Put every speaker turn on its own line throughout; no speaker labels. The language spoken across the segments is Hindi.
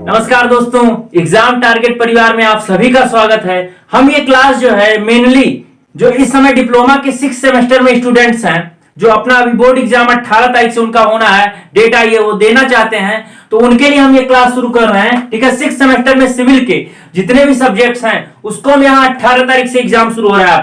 नमस्कार दोस्तों, एग्जाम टारगेट परिवार में आप सभी का स्वागत है। हम ये क्लास जो है मेनली जो इस समय डिप्लोमा के 6 सेमेस्टर में स्टूडेंट्स हैं जो अपना अभी बोर्ड एग्जाम 18 तारीख से उनका होना है, डेट आई है, वो देना चाहते हैं, तो उनके लिए हम ये क्लास शुरू कर रहे हैं। ठीक है, 6 सेमेस्टर में सिविल के जितने भी सब्जेक्ट्स हैं उसको हम यहाँ 18 तारीख से एग्जाम शुरू हो रहा है।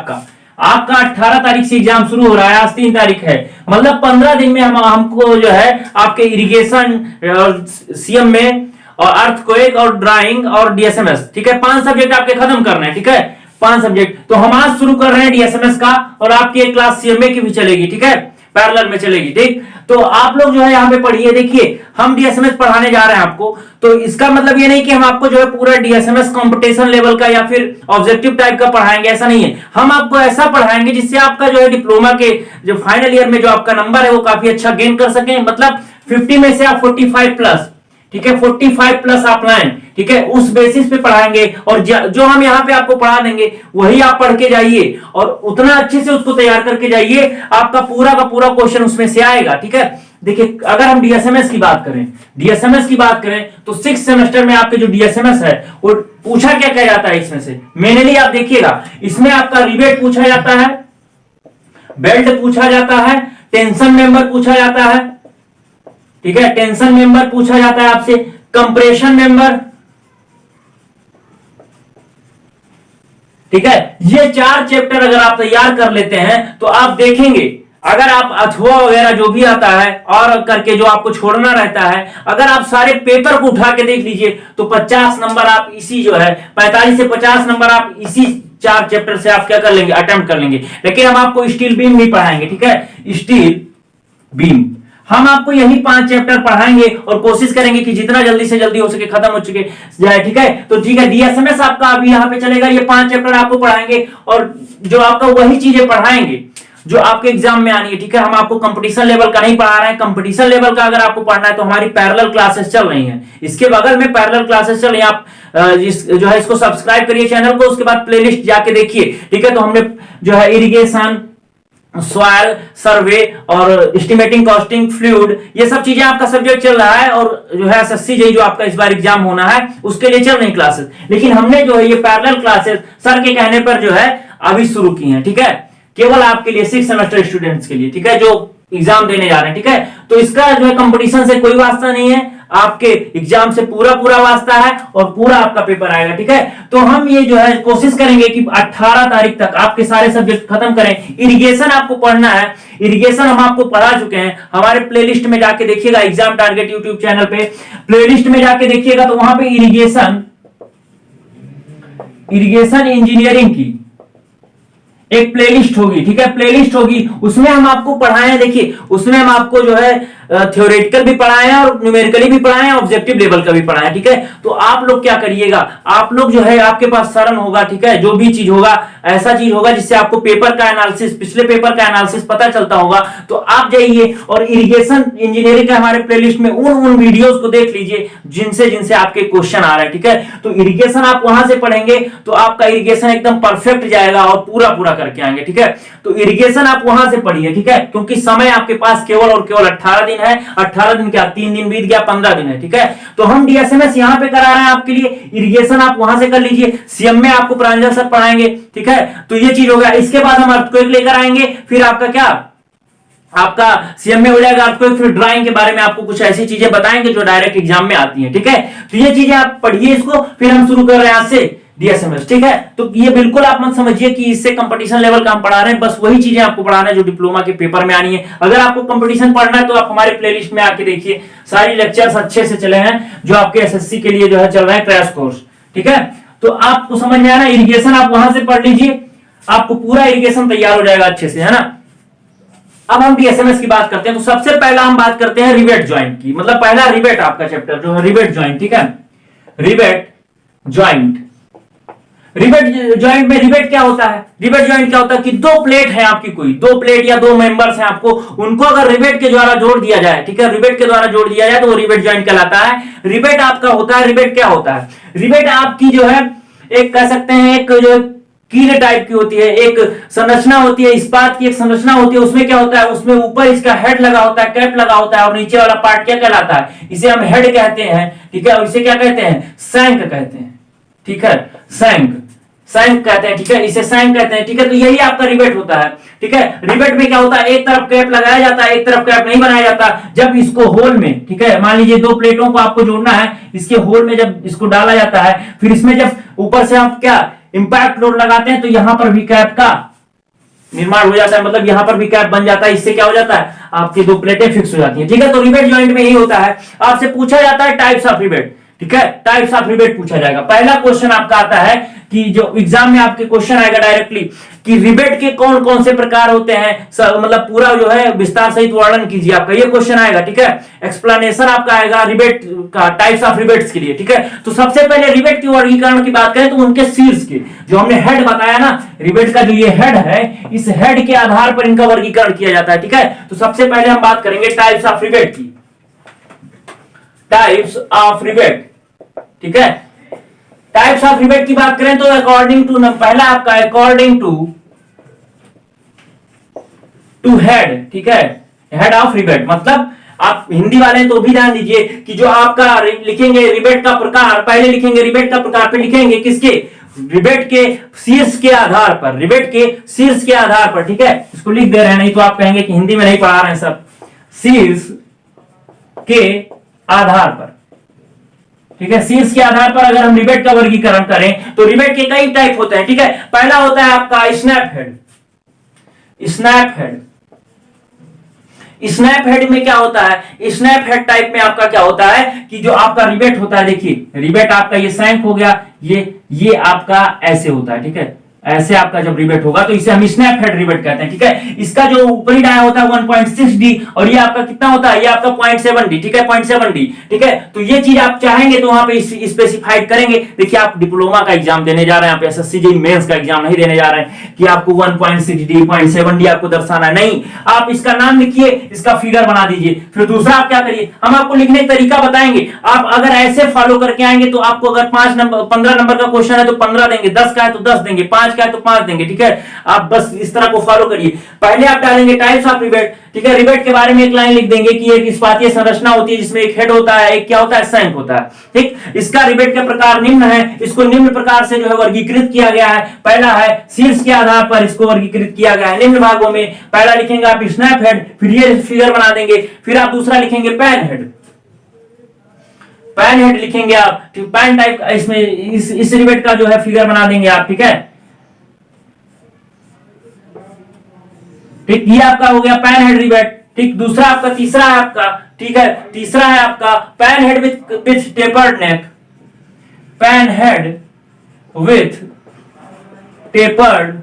आपका 18 तारीख से एग्जाम शुरू हो रहा है, आज 3 तारीख है, मतलब 15 दिन में हमको जो है आपके इरिगेशन और सीएम में और अर्थक्वेक और ड्राइंग और डीएसएमएस, ठीक है, 5 सब्जेक्ट आपके खत्म करने हैं। ठीक है, 5 सब्जेक्ट तो हम आज शुरू कर रहे हैं डीएसएमएस का, और आपकी एक क्लास सीएमए की भी चलेगी। ठीक है, पैरेलल में चलेगी। ठीक, तो आप लोग जो है यहाँ पे पढ़िए। देखिए, हम डीएसएमएस पढ़ाने जा रहे हैं आपको, तो इसका मतलब ये नहीं कि हम आपको जो है पूरा डीएसएमएस कंपटीशन लेवल का या फिर ऑब्जेक्टिव टाइप का पढ़ाएंगे, ऐसा नहीं है। हम आपको ऐसा पढ़ाएंगे जिससे आपका जो है डिप्लोमा के जो फाइनल ईयर में जो आपका नंबर है वो काफी अच्छा गेन कर सकें, मतलब 50 में से आप 45 प्लस, ठीक है, 45 प्लस आप लाइन, ठीक है, उस बेसिस पे पढ़ाएंगे। और जो हम यहाँ पे आपको पढ़ा देंगे वही आप पढ़ के जाइए और उतना अच्छे से उसको तैयार करके जाइए, आपका पूरा का पूरा क्वेश्चन उसमें से आएगा। ठीक है, देखिए, अगर हम डीएसएमएस की बात करें तो 6 सेमेस्टर में आपके जो डीएसएमएस है वो पूछा क्या क्या जाता है इसमें से। मेनली आप देखिएगा, इसमें आपका रिबेट पूछा जाता है, बेल्ट पूछा जाता है, टेंशन मेंबर पूछा जाता है, ठीक है, टेंशन मेंबर पूछा जाता है आपसे, कंप्रेशन मेंबर, ठीक है। ये 4 चैप्टर अगर आप तैयार कर लेते हैं तो आप देखेंगे, अगर आप अथवा वगैरह जो भी आता है और करके जो आपको छोड़ना रहता है, अगर आप सारे पेपर को उठा के देख लीजिए तो 50 नंबर आप इसी जो है 45 से 50 नंबर आप इसी 4 चैप्टर से आप क्या कर लेंगे, अटेम्प्ट कर लेंगे। लेकिन हम आपको स्टील बीम भी पढ़ाएंगे, ठीक है, स्टील बीम हम आपको यही 5 चैप्टर पढ़ाएंगे और कोशिश करेंगे कि जितना जल्दी से जल्दी हो सके खत्म हो चुके जाए। ठीक है, तो ठीक है, डीएसएमएस आपका अभी यहाँ पे चलेगा, ये 5 चैप्टर आपको पढ़ाएंगे और जो आपका वही चीजें पढ़ाएंगे जो आपके एग्जाम में आनी है। ठीक है, हम आपको कंपटीशन लेवल का नहीं पढ़ा रहे हैं। कंपटीशन लेवल का अगर आपको पढ़ना है तो हमारी पैरेलल क्लासेस चल रही हैं, इसके बगल में पैरेलल क्लासेस चल रही हैं। आप जो है इसको सब्सक्राइब करिए चैनल को, उसके बाद प्लेलिस्ट जाके देखिए। ठीक है, तो हमने जो है इरिगेशन, सॉइल सर्वे और एस्टिमेटिंग, कॉस्टिंग, फ्लूइड, ये सब चीजें आपका सब्जेक्ट चल रहा है, और जो है एसएससी जेईई जो आपका इस बार एग्जाम होना है उसके लिए चल रही क्लासेस। लेकिन हमने जो है ये पैरेलल क्लासेस सर के कहने पर जो है अभी शुरू की हैं। ठीक है, केवल आपके लिए 6 सेमेस्टर स्टूडेंट्स के लिए, ठीक है, जो एग्जाम देने जा रहे हैं। ठीक है, तो इसका जो है कंपटीशन से कोई वास्ता नहीं है, आपके एग्जाम से पूरा वास्ता है और पूरा आपका पेपर आएगा। ठीक है, तो हम ये जो है कोशिश करेंगे कि 18 तारीख तक आपके सारे सब्जेक्ट खत्म करें। इरिगेशन आपको पढ़ना है, इरिगेशन हम आपको पढ़ा चुके हैं, हमारे प्लेलिस्ट में जाके देखिएगा, एग्जाम टारगेट यूट्यूब चैनल पे प्लेलिस्ट में जाके देखिएगा तो वहां पे इरिगेशन इंजीनियरिंग की एक प्लेलिस्ट होगी। ठीक है, प्लेलिस्ट होगी, उसमें हम आपको पढ़ाए हैं। देखिए, उसमें हम आपको जो है थ्योरेटिकल भी पढ़ाए हैं और न्यूमेरिकली भी पढ़ाए हैं, ऑब्जेक्टिव लेवल का भी पढ़ाए हैं। ठीक है, तो आप लोग क्या करिएगा, आप लोग जो है आपके पास सरन होगा, ठीक है, जो भी चीज होगा ऐसा चीज होगा जिससे आपको पेपर का एनालिसिस, पिछले पेपर का एनालिसिस पता चलता होगा, तो आप जाइए और इरिगेशन इंजीनियरिंग का हमारे प्लेलिस्ट में उन वीडियोस को देख लीजिए जिनसे आपके क्वेश्चन आ रहे हैं। ठीक है, तो इरिगेशन आप वहां से पढ़ेंगे तो आपका इरिगेशन एकदम परफेक्ट जाएगा और पूरा करके आएंगे। ठीक है, तो इरिगेशन आप वहां से पढ़िए। ठीक है, क्योंकि समय आपके पास केवल और केवल 18 दिन है। 18 दिन क्या, 3 दिन बीत गया, 15 दिन है। ठीक है, तो हम डीएसएमएस यहां पे करा रहे हैं आपके लिए, इरिगेशन आप वहां से कर लीजिए। सीएम में आपको प्रांजल सर पढ़ाएंगे। ठीक है, तो ये चीज हो गया। इसके बाद हम अर्थक्वेक लेकर आएंगे, फिर आपका क्या, आपका सीएम में हो जाएगा अर्थक्वेक, फिर ड्राइंग के बारे में आपको कुछ ऐसी चीजें बताएंगे जो डायरेक्ट एग्जाम में आती हैं। ठीक है, तो ये चीजें आप पढ़िए इसको, फिर हम शुरू कर रहे हैं आज से डीएसएमएस। ठीक है, तो ये बिल्कुल आप मत समझिए कि इससे कंपटीशन लेवल का हम पढ़ा रहे हैं, बस वही चीजें आपको पढ़ा रहे हैं जो डिप्लोमा के पेपर में आनी है। अगर आपको कंपटीशन पढ़ना है तो आप हमारे प्लेलिस्ट में आके देखिए, सारी लेक्चर्स अच्छे से चले हैं जो आपके एसएससी के लिए जो है चल रहा है क्रैश कोर्स। ठीक है, तो आपको समझ में आ रहा है, इरिगेशन आप वहां से पढ़ लीजिए, आपको पूरा इरिगेशन तैयार हो जाएगा अच्छे से, है ना। अब हम डीएसएमएस की बात करते हैं, तो सबसे पहला हम बात करते हैं रिवेट ज्वाइंट की, मतलब पहला रिवेट आपका चैप्टर जो है रिवेट ज्वाइंट। ठीक है, रिवेट ज्वाइंट, रिवेट ज्वाइंट में रिवेट क्या होता है, रिवेट ज्वाइंट क्या होता है कि 2 प्लेट है आपकी, कोई 2 प्लेट या 2 मेंबर्स हैं आपको, उनको अगर रिवेट के द्वारा जोड़ दिया जाए, ठीक है, रिवेट के द्वारा जोड़ दिया जाए तो वो रिवेट ज्वाइंट कहलाता है। रिवेट आपका होता है, रिवेट क्या होता है, रिवेट आपकी जो है एक कह सकते हैं एक जो कील टाइप की होती है, एक संरचना होती है, इस्पात की एक संरचना होती है। उसमें क्या होता है, उसमें ऊपर इसका हेड लगा होता है, कैप लगा होता है, और नीचे वाला पार्ट क्या कहलाता है, इसे हम हेड कहते हैं, ठीक है। और इसे क्या कहते हैं, सैंक कहते हैं, ठीक है, सैंक, सैंक कहते हैं, ठीक है, इसे सैंक कहते हैं, ठीक है। तो यही आपका रिवेट होता है, ठीक है। रिवेट में क्या होता है, एक तरफ कैप लगाया जाता है, एक तरफ कैप नहीं बनाया जाता। जब इसको होल में, ठीक है, मान लीजिए दो प्लेटों को आपको जोड़ना है, इसके होल में जब इसको डाला जाता है, फिर इसमें जब ऊपर से आप क्या इंपैक्ट लोड लगाते हैं, तो यहां पर भी कैप का निर्माण हो जाता है, मतलब यहां पर भी कैप बन जाता है। इससे क्या हो जाता है, आपकी दो प्लेटें फिक्स हो जाती हैं, ठीक है। तो रिवेट जॉइंट में यही होता है। आपसे पूछा जाता है टाइप्स ऑफ रिवेट, ठीक है, टाइप्स ऑफ रिवेट पूछा जाएगा। पहला क्वेश्चन आपका आता है कि जो एग्जाम में आपके क्वेश्चन आएगा डायरेक्टली कि रिवेट के कौन कौन से प्रकार होते हैं, मतलब पूरा जो है विस्तार सहित वर्णन कीजिए, आपका ये क्वेश्चन आएगा, ठीक है। एक्सप्लेनेशन आपका आएगा रिवेट का, टाइप्स ऑफ रिवेट्स के लिए, ठीक है। तो सबसे पहले रिवेट की वर्गीकरण की बात करें तो उनके शीर्ष के, जो हमने हेड बताया ना, रिवेट का जो ये हेड है, इस हेड के आधार पर इनका वर्गीकरण किया जाता है, ठीक है। तो सबसे पहले हम बात करेंगे टाइप्स ऑफ रिवेट की, टाइप्स ऑफ रिवेट, ठीक है। टाइप्स ऑफ रिवेट की बात करें तो अकॉर्डिंग टू, पहला आपका अकॉर्डिंग टू हेड, ठीक है, हेड ऑफ रिवेट, मतलब आप हिंदी वाले तो भी ध्यान दीजिए कि जो आपका लिखेंगे रिवेट का प्रकार, पहले लिखेंगे रिवेट का प्रकार, फिर लिखेंगे किसके, रिवेट के शीर्ष के आधार पर, रिवेट के शीर्ष के आधार पर, ठीक है। इसको लिख दे रहे हैं, नहीं तो आप कहेंगे कि हिंदी में नहीं पढ़ा रहे हैं सब। शीर्ष के आधार पर, ठीक है, शीर्ष के आधार पर अगर हम रिवेट का वर्गीकरण करें तो रिवेट के कई टाइप होते हैं, ठीक है। पहला होता है आपका snap head, snap head. Snap head में क्या होता है, स्नैप हेड टाइप में आपका क्या होता है कि जो आपका रिवेट होता है, देखिए रिवेट आपका ये सैंक हो गया, ये आपका ऐसे होता है, ठीक है, ऐसे आपका जब रिवेट होगा तो इसे हम स्नैप हेड रिवेट कहते हैं, ठीक है। इसका जो ऊपरी डाया होता है 1.6D और ये आपका कितना होता है, ये आपका 0.7D, ठीक है, 0.7D, ठीक है। तो ये चीज आप चाहेंगे तो वहां पे स्पेसिफाइड करेंगे। देखिए आप डिप्लोमा का एग्जाम देने जा रहे हैं, आप एसएससी जी मेंस का एग्जाम नहीं देने जा रहे हैं कि आपको 1.6D 0.7D आपको दर्शाना है, नहीं। आप इसका नाम लिखिए, इसका फिगर बना दीजिए। फिर दूसरा आप क्या करिए, हम आपको लिखने का तरीका बताएंगे। आप अगर ऐसे फॉलो करके आएंगे तो आपको अगर 15 नंबर का क्वेश्चन है तो 15 देंगे, 10 का है तो 10 देंगे, 5 क्या है तो 5 देंगे, ठीक है। आप बस इस तरह को फॉलो करिए। पहले आप डालेंगे टाइप्स ऑफ रिवेट, ठीक है। रिवेट के बारे में एक लाइन लिख देंगे कि एक इस्पातीय संरचना होती है जिसमें एक हेड होता है, एक क्या होता है, सैंक होता है, ठीक। इसका रिवेट का प्रकार निम्न है, इसको निम्न प्रकार से जो है वर्गीकृत किया गया है। पहला है शीर्ष के आधार पर इसको वर्गीकृत किया गया है निम्न भागों में। पहला लिखेंगे आप स्नैप हेड, फिर ये फिगर बना देंगे। फिर आप दूसरा लिखेंगे पैन हेड, पैन हेड लिखेंगे आप, पैन टाइप, इसमें इस रिवेट का जो है फिगर बना देंगे आप, ठीक है, ठीक। ये आपका हो गया पैन हेड रिवेट, ठीक। दूसरा आपका, तीसरा है आपका, ठीक है, तीसरा है आपका pan head with tapered neck, pan head with tapered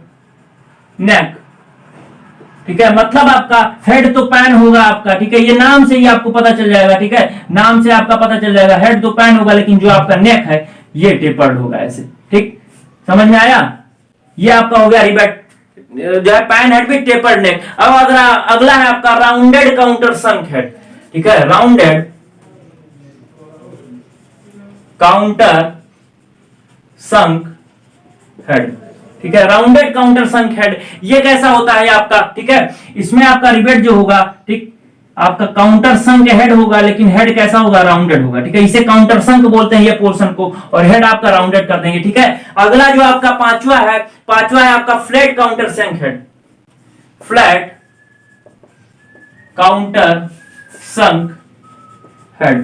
neck, ठीक है। मतलब आपका हेड तो पैन होगा आपका, ठीक है, ये नाम से ही आपको पता चल जाएगा, ठीक है, नाम से आपका पता चल जाएगा हेड तो पैन होगा, लेकिन जो आपका नेक है ये टेपर्ड होगा ऐसे, ठीक। समझ में आया, ये आपका हो गया रिवेट जो है पैन हेड विथ टेपर्ड नेक। अब अगला है आपका राउंडेड काउंटर संक हेड, ठीक है, राउंडेड काउंटर संक हेड, ठीक है, राउंडेड काउंटर संक हेड। ये कैसा होता है आपका, ठीक है, इसमें आपका रिवेट जो होगा, ठीक, आपका काउंटर संक हेड होगा, लेकिन हेड कैसा होगा, राउंडेड होगा, ठीक है। इसे काउंटर संक बोलते हैं ये पोर्शन को, और हेड आपका राउंडेड कर देंगे, ठीक है। अगला जो आपका पांचवा है आपका फ्लैट काउंटर संक हेड, फ्लैट काउंटर संक हेड,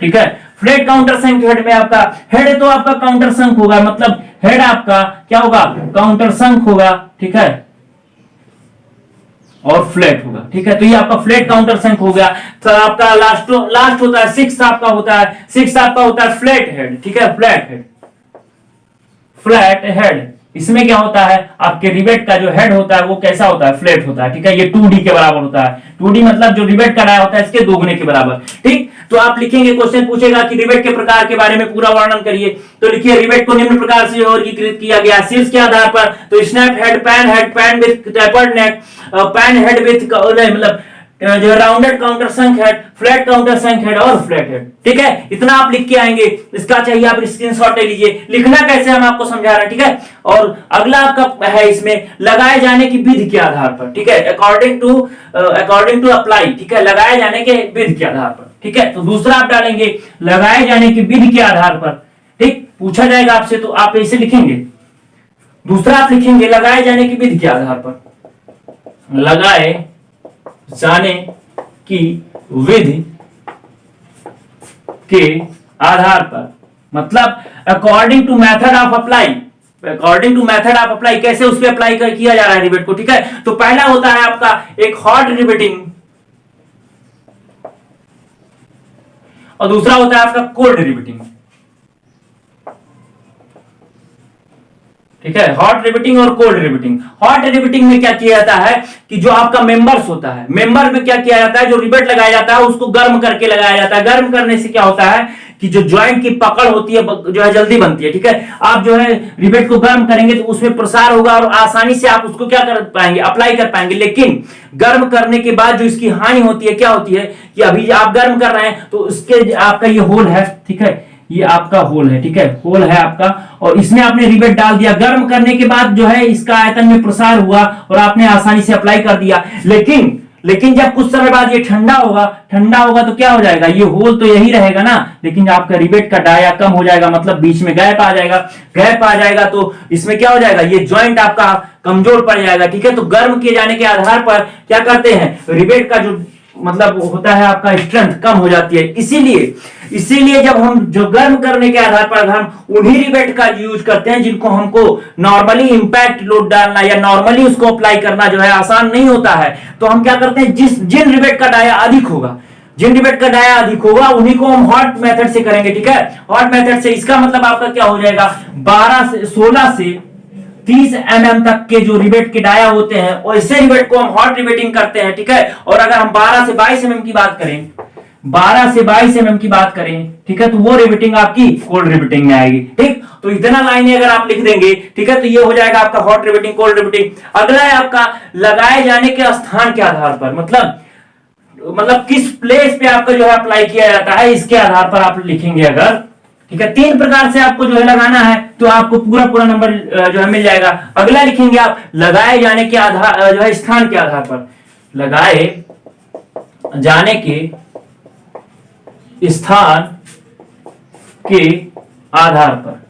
ठीक है। फ्लैट काउंटर संक हेड में आपका हेड तो आपका काउंटर संक होगा, मतलब हेड आपका क्या होगा, काउंटर संक होगा, ठीक है, और फ्लैट होगा, ठीक है। तो ये आपका फ्लैट काउंटर संक हो गया। तो आपका लास्ट होता है सिक्स आपका होता है फ्लैट हेड, ठीक है, फ्लैट हेड, फ्लैट हेड। इसमें क्या होता है, आपके रिवेट का जो हेड होता है वो कैसा होता है, फ्लैट होता है, ठीक है। ये 2D के बराबर होता है, 2D मतलब जो रिवेट का डाया होता है इसके दोगुने के बराबर, ठीक। तो आप लिखेंगे, क्वेश्चन पूछेगा कि रिवेट के प्रकार के बारे में पूरा वर्णन करिए, तो लिखिए रिवेट को निम्न प्रकार से वर्गीकृत किया गया शीर्ष के आधार पर, तो snap head, pan with tapered neck, pan head with मतलब जो है राउंडेड काउंटर संक हेड, फ्लैट काउंटर संक हेड और फ्लैट हेड। ठीक है, इतना आप लिख के आएंगे। इसका चाहिए आप स्क्रीनशॉट ले लीजिए। लिखना कैसे हम आपको समझा रहे हैं। ठीक है, और अगला आपका है इसमें लगाए जाने की विधि के आधार पर। ठीक है, अकॉर्डिंग टू अप्लाई। ठीक है, लगाए जाने के विधि के आधार पर। ठीक है, तो दूसरा आप डालेंगे लगाए जाने की विधि के आधार पर। ठीक, पूछा जाएगा आपसे तो आप इसे लिखेंगे। दूसरा आप लिखेंगे लगाए जाने की विधि के आधार पर, लगाए जाने की विधि के आधार पर, मतलब according to method of apply. According to method of apply, कैसे उस पर अप्लाई किया जा रहा है रिवेट को। ठीक है, तो पहला होता है आपका एक हॉट रिवेटिंग और दूसरा होता है आपका कोल्ड रिवेटिंग। ठीक है, हॉट रिवेटिंग और कोल्ड रिवेटिंग। हॉट रिवेटिंग में क्या किया जाता है कि जो आपका मेंबर्स होता है, मेंबर में क्या किया जाता है, जो रिवेट लगाया जाता है उसको गर्म करके लगाया जाता है। गर्म करने से क्या होता है कि जो ज्वाइंट की पकड़ होती है जो है जल्दी बनती है। ठीक है, आप जो है रिवेट को गर्म करेंगे तो उसमें प्रसार होगा और आसानी से आप उसको क्या कर पाएंगे, अप्लाई कर पाएंगे। लेकिन गर्म करने के बाद जो इसकी हानि होती है, क्या होती है कि अभी आप गर्म कर रहे हैं तो उसके आपका ये होल है। ठीक है, ये आपका होल है। ठीक है, होल है आपका, और इसमें आपने रिवेट डाल दिया। गर्म करने के बाद जो है इसका आयतन में प्रसार हुआ और आपने आसानी से अप्लाई कर दिया। लेकिन जब कुछ समय बाद ये ठंडा होगा तो क्या हो जाएगा, ये होल तो यही रहेगा ना, लेकिन आपका रिवेट का डाया कम हो जाएगा, मतलब बीच में गैप आ जाएगा। तो इसमें क्या हो जाएगा, ये जॉइंट आपका कमजोर पड़ जाएगा। ठीक है, तो गर्म किए जाने के आधार पर क्या करते हैं, रिवेट का जो मतलब होता है आपका स्ट्रेंथ कम हो जाती है। इसीलिए जब हम जो गर्म करने के आधार पर हम उन्हीं रिवेट का यूज करते हैं जिनको हमको नॉर्मली इंपैक्ट लोड डालना या नॉर्मली उसको अप्लाई करना जो है आसान नहीं होता है, तो हम क्या करते हैं, जिन रिवेट का डाया अधिक होगा उन्हीं को हम हॉट मेथड से करेंगे। ठीक है, हॉट मेथड से इसका मतलब आपका क्या हो जाएगा, 16 से 30 mm तक के जो रिवेट के डाया होते हैं वैसे रिवेट को हम हॉट रिवेटिंग करते हैं। ठीक है, और अगर हम 12 से 22 mm की बात करें, ठीक है, तो वो रिवेटिंग आपकी कोल्ड रिवेटिंग में आएगी। ठीक, तो इतना लाइनें अगर आप लिख देंगे, ठीक है, तो ये हो जाएगा आपका हॉट रिवेटिंग, कोल्ड रिवेटिंग। अगला है आपका लगाए जाने के स्थान के आधार पर, मतलब किस प्लेस पे आपका जो है अप्लाई किया जाता है, इसके आधार पर आप लिखेंगे अगर। ठीक है, 3 प्रकार से आपको जो है लगाना है तो आपको पूरा नंबर जो है मिल जाएगा। अगला लिखेंगे आप लगाए जाने के आधार जो है स्थान के आधार पर, लगाए जाने के स्थान के आधार पर।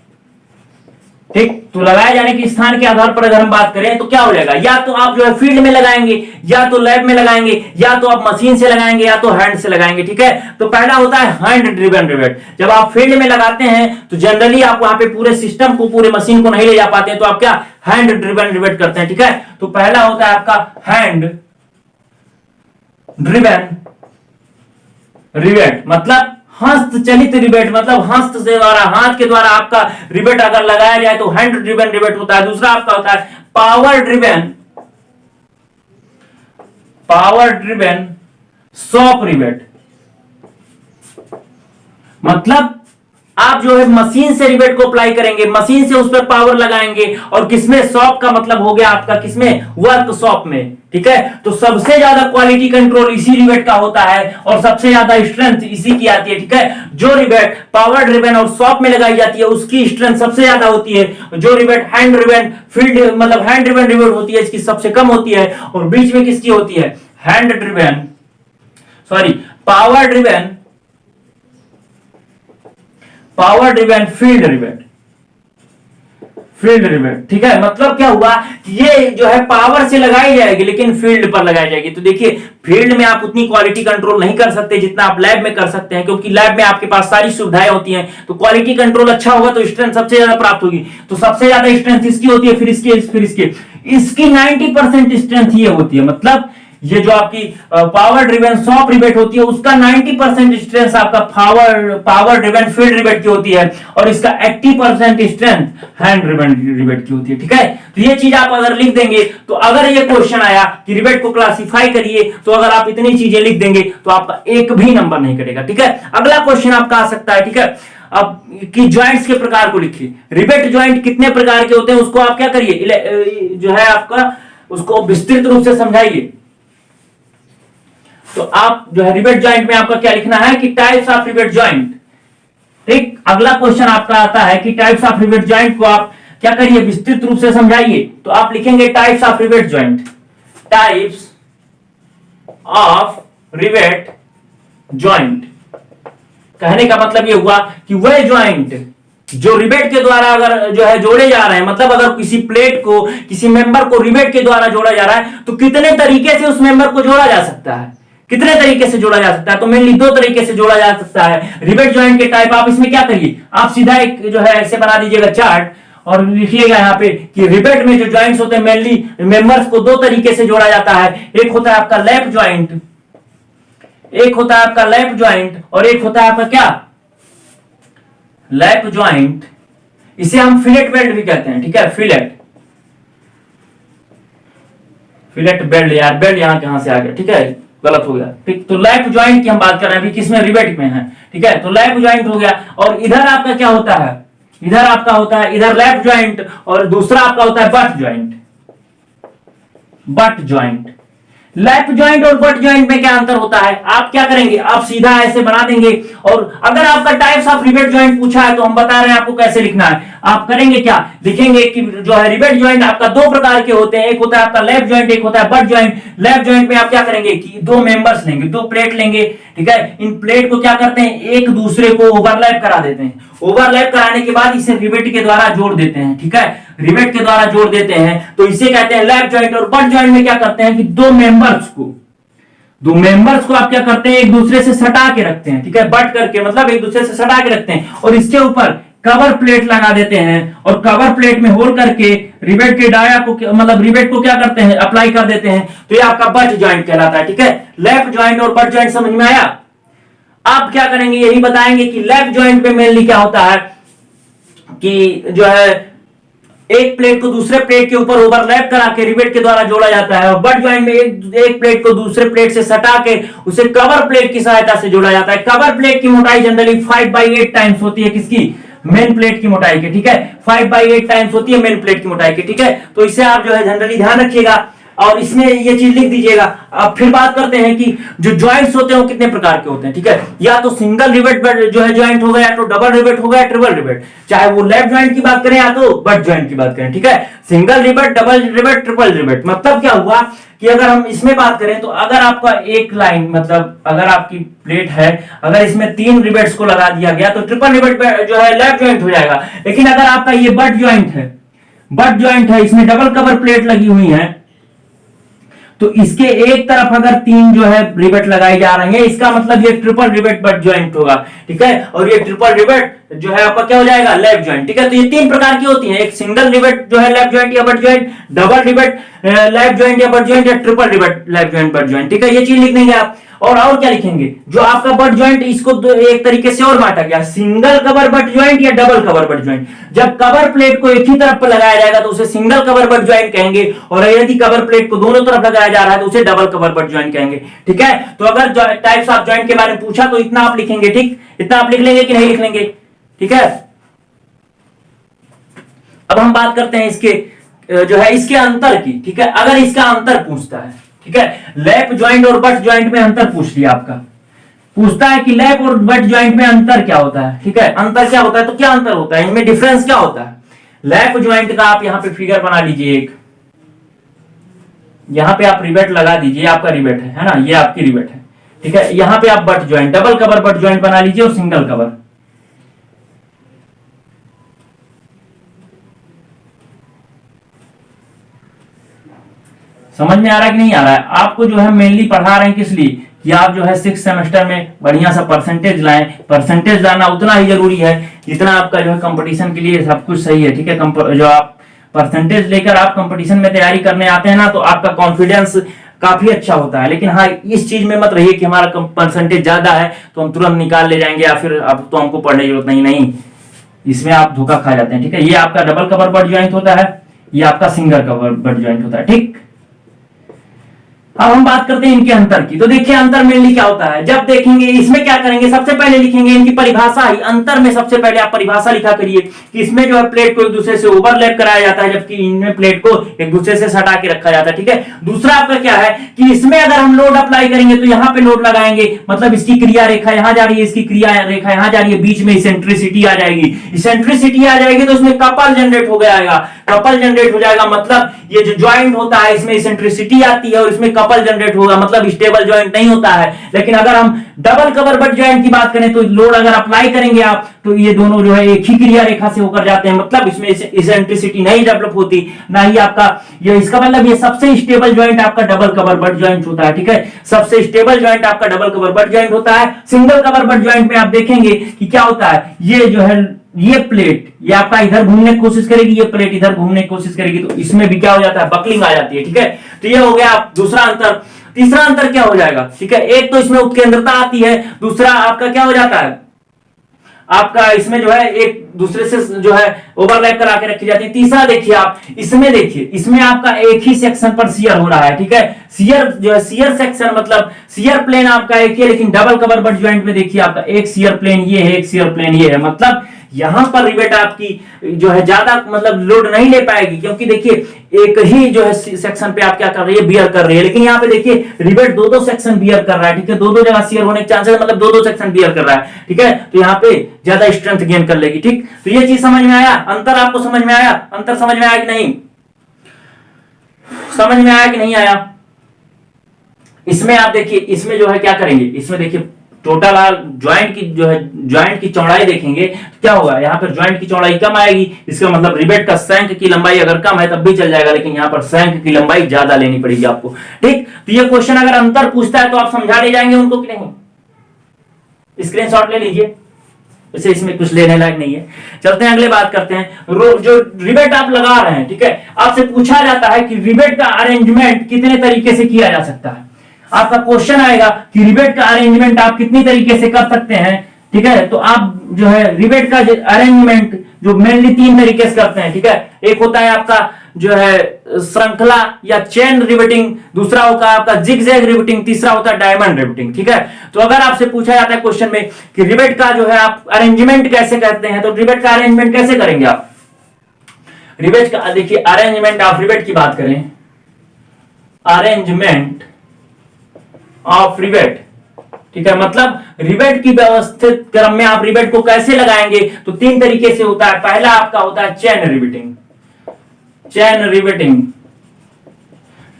ठीक, तो लगाए जाने के स्थान के आधार पर अगर हम बात करें तो क्या हो जाएगा, या तो आप जो है फील्ड में लगाएंगे, या तो लैब में लगाएंगे, या तो आप मशीन से लगाएंगे, या तो हैंड से लगाएंगे। ठीक है, तो पहला होता है हैंड ड्रिवन रिवेट। जब आप फील्ड में लगाते हैं तो जनरली आप वहां पे पूरे सिस्टम को, पूरे मशीन को नहीं ले जा पाते हैं, तो आप क्या हैंड ड्रिवन रिवेट करते हैं। ठीक है, तो पहला होता है आपका हैंड ड्रिवन रिवेट, मतलब हस्तचलित रिवेट, मतलब हस्त से द्वारा, हाथ के द्वारा आपका रिवेट अगर लगाया जाए तो हैंड ड्रिवन रिवेट होता है। दूसरा आपका होता है पावर ड्रिवन शॉप रिवेट, मतलब आप जो है मशीन से रिवेट को अप्लाई करेंगे, मशीन से उस पर पावर लगाएंगे, और किसमें, शॉप का मतलब हो गया आपका किसमें, वर्कशॉप में। ठीक है, तो सबसे ज्यादा क्वालिटी कंट्रोल इसी रिवेट का होता है और सबसे ज्यादा स्ट्रेंथ इसी की आती है। ठीक है, जो रिवेट पावर ड्रिवन और शॉप में लगाई जाती है उसकी स्ट्रेंथ सबसे ज्यादा होती है। जो रिवेट हैंड ड्रिवन फील्ड मतलब हैंड ड्रिवन रिवेट होती है इसकी सबसे कम होती है, और बीच में किसकी होती है, पावर ड्रिवन फील्ड रिवेट। ठीक है, मतलब क्या हुआ कि ये जो है पावर से लगाई जाएगी लेकिन फील्ड पर लगाई जाएगी। तो देखिए फील्ड में आप उतनी क्वालिटी कंट्रोल नहीं कर सकते जितना आप लैब में कर सकते हैं, क्योंकि लैब में आपके पास सारी सुविधाएं होती हैं, तो क्वालिटी कंट्रोल अच्छा होगा तो स्ट्रेंथ सबसे ज्यादा प्राप्त होगी। तो सबसे ज्यादा स्ट्रेंथ इसकी होती है, फिर इसकी 90% स्ट्रेंथ ये होती है, मतलब ये जो आपकी पावर ड्रिवन शॉप रिवेट होती है उसका 90% स्ट्रेंथ आपका पावर ड्रिवन फील्ड रिवेट की होती है, और इसका 80% स्ट्रेंथ हैंड ड्रिवन रिवेट की होती है। ठीक है, तो ये चीज आप अगर लिख देंगे तो अगर ये क्वेश्चन आया कि रिवेट को क्लासिफाई करिए, तो अगर आप इतनी चीजें लिख देंगे तो आपका एक भी नंबर नहीं कटेगा। ठीक है, अगला क्वेश्चन आपका आ सकता है। ठीक है, अब कि ज्वाइंट्स के प्रकार को लिखिए। रिवेट ज्वाइंट कितने प्रकार के होते हैं उसको आप क्या करिए, जो है आपका उसको विस्तृत रूप से समझाइए। तो आप जो है रिवेट ज्वाइंट में आपका क्या लिखना है कि टाइप्स ऑफ रिवेट ज्वाइंट। ठीक, अगला क्वेश्चन आपका आता है कि टाइप्स ऑफ रिवेट ज्वाइंट को आप क्या करिए, विस्तृत रूप से समझाइए। तो आप लिखेंगे types of rivet joint, types of rivet joint. कहने का मतलब ये हुआ कि वह ज्वाइंट जो रिवेट के द्वारा अगर जो है जोड़े जा रहे हैं, मतलब अगर किसी प्लेट को, किसी मेंबर को रिवेट के द्वारा जोड़ा जा रहा है, तो कितने तरीके से उस मेंबर को जोड़ा जा सकता है, कितने तरीके से जोड़ा जा सकता है। तो मेनली दो तरीके से जोड़ा जा सकता है रिवेट ज्वाइंट के टाइप। आप इसमें क्या करिए, आप सीधा एक जो है ऐसे बना दीजिएगा चार्ट और लिखिएगा यहाँ पे कि रिवेट में जो ज्वाइंट्स होते हैं मेनली मेंबर्स को दो तरीके से जोड़ा जाता है। एक होता है आपका लैप ज्वाइंट, एक होता है आपका लैप ज्वाइंट, और एक होता है आपका क्या, लैप ज्वाइंट। इसे हम फिलेट बेल्ट भी कहते हैं। ठीक है, फिलेट, फिलेट बेल्ट, यार बेल्ट यहां कहां से आ गया, ठीक है, गलत हो गया। ठीक, तो लैप ज्वाइंट की हम बात कर रहे हैं अभी, किसमें, रिवेट में है। ठीक है, तो लैप ज्वाइंट हो गया। और इधर आपका क्या होता है, इधर आपका होता है, इधर लैप ज्वाइंट, और दूसरा आपका होता है but joint. But joint, lap joint और बट ज्वाइंट में क्या अंतर होता है, आप क्या करेंगे, आप सीधा ऐसे बना देंगे। और अगर आपका टाइप्स ऑफ रिवेट ज्वाइंट पूछा है तो हम बता रहे हैं आपको कैसे लिखना है। आप करेंगे क्या, लिखेंगे कि जो है रिवेट ज्वाइंट आपका दो प्रकार के होते हैं, एक होता है आपका लैप ज्वाइंट, एक होता है बट ज्वाइंट। लैप ज्वाइंट में आप क्या करेंगे कि दो मेंबर्स लेंगे, दो प्लेट लेंगे। ठीक है, इन प्लेट को क्या करते हैं, एक दूसरे को ओवरलैप करा देते हैं। ओवरलैप कराने के बाद इसे रिवेट के द्वारा जोड़ देते हैं। ठीक है, रिवेट के द्वारा जोड़ देते हैं, तो इसे कहते हैं लैप ज्वाइंट। और बट ज्वाइंट में क्या करते हैं कि दो मेंबर्स को आप क्या करते हैं, एक दूसरे से सटा के रखते हैं। ठीक है, बट करके मतलब एक दूसरे से सटा के रखते हैं, और इसके ऊपर कवर प्लेट लगा देते हैं, और कवर प्लेट में होल करके रिवेट के डाया को मतलब रिवेट को क्या करते हैं, अप्लाई कर देते हैं। तो ये आपका बट ज्वाइंट कहलाता है। ठीक है, लैप ज्वाइंट और बट ज्वाइंट समझ में आया। आप क्या करेंगे, यही बताएंगे कि लैप ज्वाइंट में मेनली क्या होता है कि जो है एक प्लेट को दूसरे प्लेट के ऊपर ओवरलैप करा के रिवेट के द्वारा जोड़ा जाता है। और बट ज्वाइंट में एक प्लेट को दूसरे प्लेट से सटा के उसे कवर प्लेट की सहायता से जोड़ा जाता है। कवर प्लेट की मोटाई जनरली 5/8 टाइम्स होती है, किसकी, मेन प्लेट की मोटाई की। ठीक है, 5/8 टाइम्स होती है मेन प्लेट की मोटाई की। ठीक है, तो इसे आप जो है जनरली ध्यान रखिएगा और इसमें ये चीज लिख दीजिएगा। अब फिर बात करते हैं कि जो ज्वाइंट्स होते हैं वो कितने प्रकार के होते हैं। ठीक है, या तो सिंगल रिवेट जो है ज्वाइंट होगा, या तो डबल रिवेट होगा, या ट्रिपल रिवेट, चाहे वो लैप ज्वाइंट की बात करें या तो बट ज्वाइंट की बात करें। ठीक है, single rivet, double rivet, triple rivet, मतलब क्या हुआ कि अगर हम इसमें बात करें तो अगर आपका एक लाइन, मतलब अगर आपकी प्लेट है, अगर इसमें 3 रिवेट्स को लगा दिया गया तो ट्रिपल रिवेट जो है लैप ज्वाइंट हो जाएगा। लेकिन अगर आपका ये बट ज्वाइंट है, इसमें डबल कवर प्लेट लगी हुई है, तो इसके एक तरफ अगर 3 जो है रिवेट लगाई जा रही है, इसका मतलब ये ट्रिपल रिवेट बट ज्वाइंट होगा। ठीक है, और ये ट्रिपल रिवेट जो है आपका क्या हो जाएगा, लैप ज्वाइंट। ठीक है, तो ये 3 प्रकार की होती हैं, एक सिंगल रिवेट जो है लैप ज्वाइंट या but joint, double rivet lap joint या बट ज्वाइंट, या triple rivet lap joint but joint. ठीक है, ये चीज लिख देंगे आप। और क्या लिखेंगे, जो आपका बट ज्वाइंट, इसको एक तरीके से और बांटा गया, सिंगल कवर बट ज्वाइंट या डबल कवर बट ज्वाइंट। जब कवर प्लेट को एक ही तरफ पर लगाया जाएगा तो उसे सिंगल कवर बट ज्वाइंट कहेंगे, और यदि कवर प्लेट को दोनों तरफ लगाया जा रहा है तो उसे डबल कवर बट ज्वाइंट कहेंगे। ठीक है, तो अगर टाइप्स ऑफ ज्वाइंट के बारे में पूछा तो इतना आप लिखेंगे। ठीक, इतना आप लिख लेंगे कि नहीं लिख लेंगे। ठीक है, अब हम बात करते हैं इसके जो है इसके अंतर की। ठीक है, अगर इसका अंतर पूछता है, ठीक है, लैप ज्वाइंट और बट ज्वाइंट में अंतर पूछ लिया आपका, पूछता है कि लैप और बट ज्वाइंट में अंतर क्या होता है। ठीक है, अंतर क्या होता है, तो क्या अंतर होता है, इनमें डिफरेंस क्या होता है। लैप ज्वाइंट का आप यहां पे फिगर बना लीजिए, एक यहां पे आप रिवेट लगा दीजिए, आपका रिवेट है ना, ये आपकी रिवेट है। ठीक है, यहां पे आप but joint, double cover but joint बना लीजिए और सिंगल कवर। समझ में आ रहा है कि नहीं आ रहा है। आपको जो है मेनली पढ़ा रहे हैं किस लिए कि आप जो है 6th सेमेस्टर में बढ़िया सा परसेंटेज लाएं। परसेंटेज लाना उतना ही जरूरी है जितना आपका जो है कंपटीशन के लिए सब कुछ सही है। ठीक है, जो आप परसेंटेज लेकर आप कंपटीशन में तैयारी करने आते हैं ना, तो आपका कॉन्फिडेंस काफी अच्छा होता है। लेकिन हाँ, इस चीज में मत रहिए कि हमारा परसेंटेज ज्यादा है तो हम तुरंत निकाल ले जाएंगे, या फिर अब तो हमको पढ़ने की जरूरत नहीं, इसमें आप धोखा खा जाते हैं। ठीक है, ये आपका डबल कवर बट ज्वाइंट होता है, ये आपका सिंगल कवर बट ज्वाइंट होता है। ठीक, अब हम बात करते हैं इनके अंतर की। तो देखिए अंतर मेनली क्या होता है, जब देखेंगे इसमें क्या करेंगे, सबसे पहले लिखेंगे इनकी परिभाषा ही। अंतर में सबसे पहले आप परिभाषा लिखा करिए कि इसमें जो है प्लेट को एक दूसरे से ओवरलैप कराया जाता है, जबकि इनमें प्लेट को एक दूसरे से सटा के रखा जाता है। ठीक है, दूसरा आपका क्या है कि इसमें अगर हम लोड अप्लाई करेंगे तो यहाँ पे लोड लगाएंगे, मतलब इसकी क्रिया रेखा यहाँ जा रही है, इसकी क्रिया रेखा यहाँ जा रही है, बीच में इसेंट्रिसिटी आ जाएगी। इसेंट्रिसिटी आ जाएगी तो इसमें कपल जनरेट हो जाएगा, कपल जनरेट हो जाएगा, मतलब ये जो ज्वाइंट होता है इसमें इसेंट्रिसिटी आती है और इसमें कपल जनरेट होगा, मतलब स्टेबल ज्वाइंट नहीं होता है। लेकिन अगर हम डबल कवर बट ज्वाइंट की बात करें तो लोड अगर अप्लाई करेंगे आप तो ये दोनों जो है एक ही क्रिया रेखा से होकर जाते हैं, मतलब इसमें इसेंट्रिसिटी नहीं डेवलप होती, ना ही आपका ये, इसका मतलब ये सबसे स्टेबल ज्वाइंट आपका डबल कवर बट ज्वाइंट होता है। ठीक है, सबसे स्टेबल ज्वाइंट आपका डबल कवर बट ज्वाइंट होता है। सिंगल कवर बट ज्वाइंट में आप देखेंगे कि क्या होता है, ये जो है ये प्लेट ये आपका इधर घूमने की कोशिश करेगी, ये प्लेट इधर घूमने की कोशिश करेगी, तो इसमें भी क्या हो जाता है, बकलिंग आ जाती है। ठीक है, तो ये हो गया दूसरा अंतर। तीसरा अंतर क्या हो जाएगा, ठीक है, एक तो इसमें उत्केंद्रता आती है, दूसरा आपका क्या हो जाता है, आपका इसमें जो है एक दूसरे से जो है ओवरलैप करा के रखी जाती है। तीसरा देखिए आप इसमें, देखिए इसमें आपका एक ही सेक्शन पर शियर हो रहा है। ठीक है, शियर जो है शियर सेक्शन मतलब शियर प्लेन आपका एक ही है, लेकिन डबल कवर बट ज्वाइंट में देखिए आपका एक शियर प्लेन ये है, एक शियर प्लेन ये है, मतलब यहां पर रिवेट आपकी जो है ज्यादा मतलब लोड नहीं ले पाएगी, क्योंकि देखिए एक ही जो है सेक्शन पे आप क्या कर रही है, बियर कर रही है। लेकिन यहाँ पे देखिए रिवेट दो सेक्शन बियर कर रहा है। ठीक है, दो जगह शियर होने के चांसेस, मतलब दो सेक्शन बियर कर रहा है। ठीक है, तो यहाँ पे ज्यादा स्ट्रेंथ गेन कर लेगी। ठीक, तो ये चीज समझ में आया, अंतर आपको समझ में आया, अंतर समझ में आया कि नहीं, समझ में आया कि नहीं आया। इसमें आप देखिए इसमें जो है क्या करेंगे, इसमें देखिए टोटल ज्वाइंट की जो है ज्वाइंट की चौड़ाई देखेंगे तो क्या होगा, यहाँ पर ज्वाइंट की चौड़ाई कम आएगी, इसका मतलब रिवेट का शंक की लंबाई अगर कम है तब भी चल जाएगा, लेकिन यहाँ पर शंक की लंबाई ज्यादा लेनी पड़ेगी आपको। ठीक, तो ये क्वेश्चन अगर अंतर पूछता है तो आप समझा ले जाएंगे उनको कि नहीं, स्क्रीनशॉट ले लीजिए, वैसे इसमें कुछ लेने लायक नहीं है। चलते हैं अगले बात करते हैं, जो रिवेट आप लगा रहे हैं, ठीक है, आपसे पूछा जाता है कि रिवेट का अरेंजमेंट कितने तरीके से किया जा सकता है। आपका क्वेश्चन आएगा कि रिवेट का अरेंजमेंट आप कितनी तरीके से कर सकते हैं। ठीक है, तो आप जो है रिवेट का अरेंजमेंट जो मेनली तीन तरीके से करते हैं। ठीक है, एक होता है आपका जो है श्रृंखला या चेन रिवेटिंग, दूसरा होगा आपका जिगजैग रिवेटिंग, तीसरा होता है डायमंड रिवेटिंग। ठीक है, तो अगर आपसे पूछा जाता है क्वेश्चन में कि रिवेट का जो है आप अरेंजमेंट कैसे करते हैं, तो रिवेट का अरेंजमेंट कैसे करेंगे आप। रिवेट का देखिए अरेंजमेंट, आप रिवेट की बात करें, अरेंजमेंट ऑफ रिवेट, ठीक है, मतलब रिवेट की व्यवस्थित क्रम में आप रिवेट को कैसे लगाएंगे, तो तीन तरीके से होता है। पहला आपका होता है chain riveting. Chain riveting,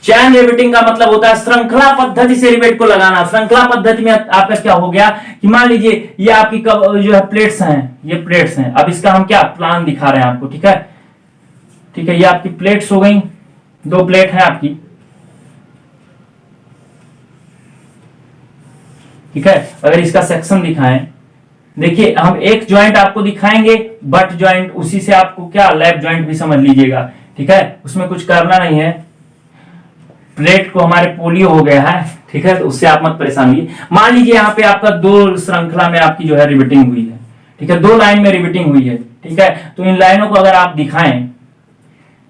chain riveting का मतलब होता है श्रृंखला पद्धति से रिवेट को लगाना। श्रृंखला पद्धति में आपका क्या हो गया कि मान लीजिए ये आपकी जो है प्लेट्स हैं, ये प्लेट्स हैं, अब इसका हम क्या प्लान दिखा रहे हैं आपको। ठीक है, ठीक है, ये आपकी प्लेट्स हो गई, दो प्लेट है आपकी। ठीक है, अगर इसका सेक्शन दिखाएं, देखिए हम एक ज्वाइंट आपको दिखाएंगे बट ज्वाइंट, उसी से आपको क्या लैप ज्वाइंट भी समझ लीजिएगा। ठीक है, उसमें कुछ करना नहीं है, प्लेट को हमारे पोलियो हो गया है। ठीक है, तो उससे आप मत परेशान होइए। मान लीजिए यहाँ पे आपका दो श्रृंखला में आपकी जो है रिवेटिंग हुई है। ठीक है, दो लाइन में रिवेटिंग हुई है। ठीक है, तो इन लाइनों को अगर आप दिखाएं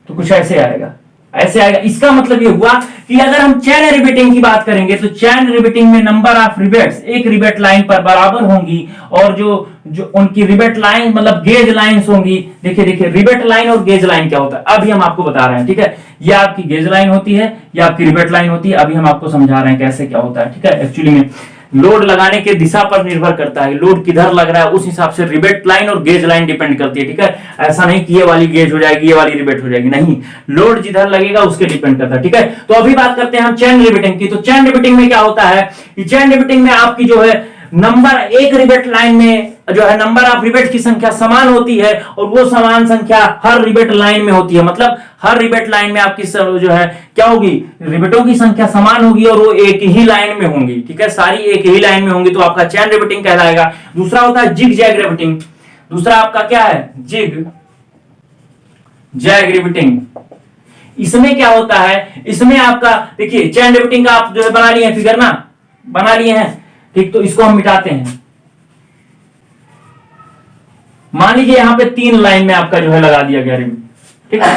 तो कुछ ऐसे आएगा, ऐसे आएगा। इसका मतलब ये हुआ कि अगर हम चैन रिवेटिंग की बात करेंगे तो चैन रिवेटिंग में नंबर ऑफ रिवेट्स एक रिवेट लाइन पर बराबर होंगी, और जो उनकी रिवेट लाइन मतलब गेज लाइंस होंगी। देखिए देखिए रिवेट लाइन और गेज लाइन क्या होता है अभी हम आपको बता रहे हैं। ठीक है, ये आपकी गेज लाइन होती है, ये आपकी रिवेट लाइन होती है, अभी हम आपको समझा रहे हैं कैसे क्या होता है। ठीक है, एक्चुअली में लोड लगाने के दिशा पर निर्भर करता है, लोड किधर लग रहा है उस हिसाब से रिवेट लाइन और गेज लाइन डिपेंड करती है। ठीक है, ऐसा नहीं कि ये वाली गेज हो जाएगी ये वाली रिवेट हो जाएगी, नहीं, लोड जिधर लगेगा उसके डिपेंड करता है। ठीक है, तो अभी बात करते हैं हम चैन रिवेटिंग की। तो चैन रिवेटिंग में क्या होता है कि चैन रिवेटिंग में आपकी जो है नंबर एक रिवेट लाइन में जो है नंबर ऑफ रिवेट की संख्या समान होती है, और वो समान संख्या हर रिवेट लाइन में होती है। मतलब हर रिवेट लाइन में आपकी जो है क्या होगी, रिवेटों की संख्या समान होगी और वो एक ही लाइन में होंगी। ठीक है, सारी एक ही लाइन में होंगी, तो आपका चैन रिवेटिंग कहलाएगा। दूसरा होता है जिग जैग रिवेटिंग। दूसरा आपका क्या है, जिग जैग रिवेटिंग। इसमें क्या होता है, इसमें आपका देखिए चैन रिवेटिंग का आप जो है बना लिए हैं फिगर ना, बना लिए हैं। ठीक, तो इसको हम मिटाते हैं। मान लीजिए यहां पे तीन लाइन में आपका जो है लगा दिया गया रिवेट। ठीक है,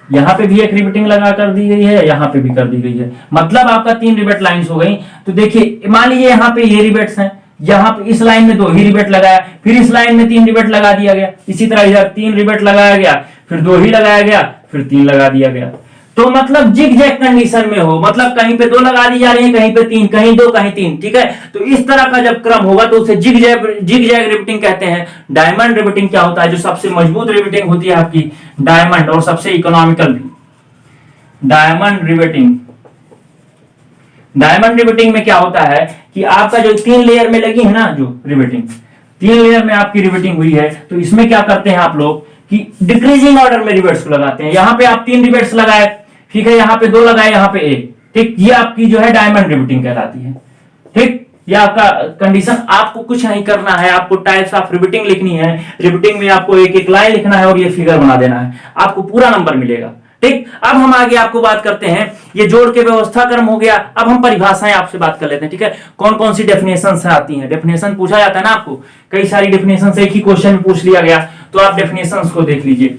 यहाँ पे भी एक रिवेटिंग लगा कर दी गई है, यहाँ पे भी कर दी गई है, मतलब आपका 3 रिवेट लाइंस हो गई। तो देखिए मान लीजिए यहाँ पे ये रिवेट्स हैं, यहाँ पे इस लाइन में 2 ही रिवेट लगाया, फिर इस लाइन में 3 रिवेट लगा दिया गया, इसी तरह इधर 3 रिवेट लगाया गया, फिर 2 ही लगाया गया, फिर 3 लगा दिया गया। तो मतलब जिग जैग कंडीशन में हो, मतलब कहीं पे 2 लगा दी जा रही है, कहीं पे 3, कहीं 2, कहीं 3, ठीक है। तो इस तरह का जब क्रम होगा तो उसे जिग जैग रिवेटिंग कहते हैं। डायमंड रिवेटिंग क्या होता है, जो सबसे मजबूत रिवेटिंग होती है आपकी डायमंड, और सबसे इकोनॉमिकल भी डायमंड रिवेटिंग। डायमंड रिवेटिंग में क्या होता है कि आपका जो 3 लेयर में लगी है ना, जो रिवेटिंग 3 लेयर में आपकी रिवेटिंग हुई है, तो इसमें क्या करते हैं आप लोग कि डिक्रीजिंग ऑर्डर में रिवेट्स को लगाते हैं। यहां पे आप 3 रिवेट्स लगाए, ठीक है, यहाँ पे 2 लगाए, यहाँ पे 1, ठीक, ये आपकी जो है डायमंड रिवेटिंग कहलाती है। ठीक, ये आपका कंडीशन। आपको कुछ नहीं करना है, आपको टाइप्स ऑफ रिवेटिंग लिखनी है, रिवेटिंग में आपको एक एक लाइन लिखना है और ये फिगर बना देना है, आपको पूरा नंबर मिलेगा। ठीक, अब हम आगे आपको बात करते हैं, ये जोड़ के व्यवस्था क्रम हो गया। अब हम परिभाषाएं आपसे बात कर लेते हैं, ठीक है, कौन कौन सी डेफिनेशन आती हैं। डेफिनेशन पूछा जाता है ना आपको, कई सारी डेफिनेशन एक ही क्वेश्चन में पूछ लिया गया, तो आप डेफिनेशन को देख लीजिए।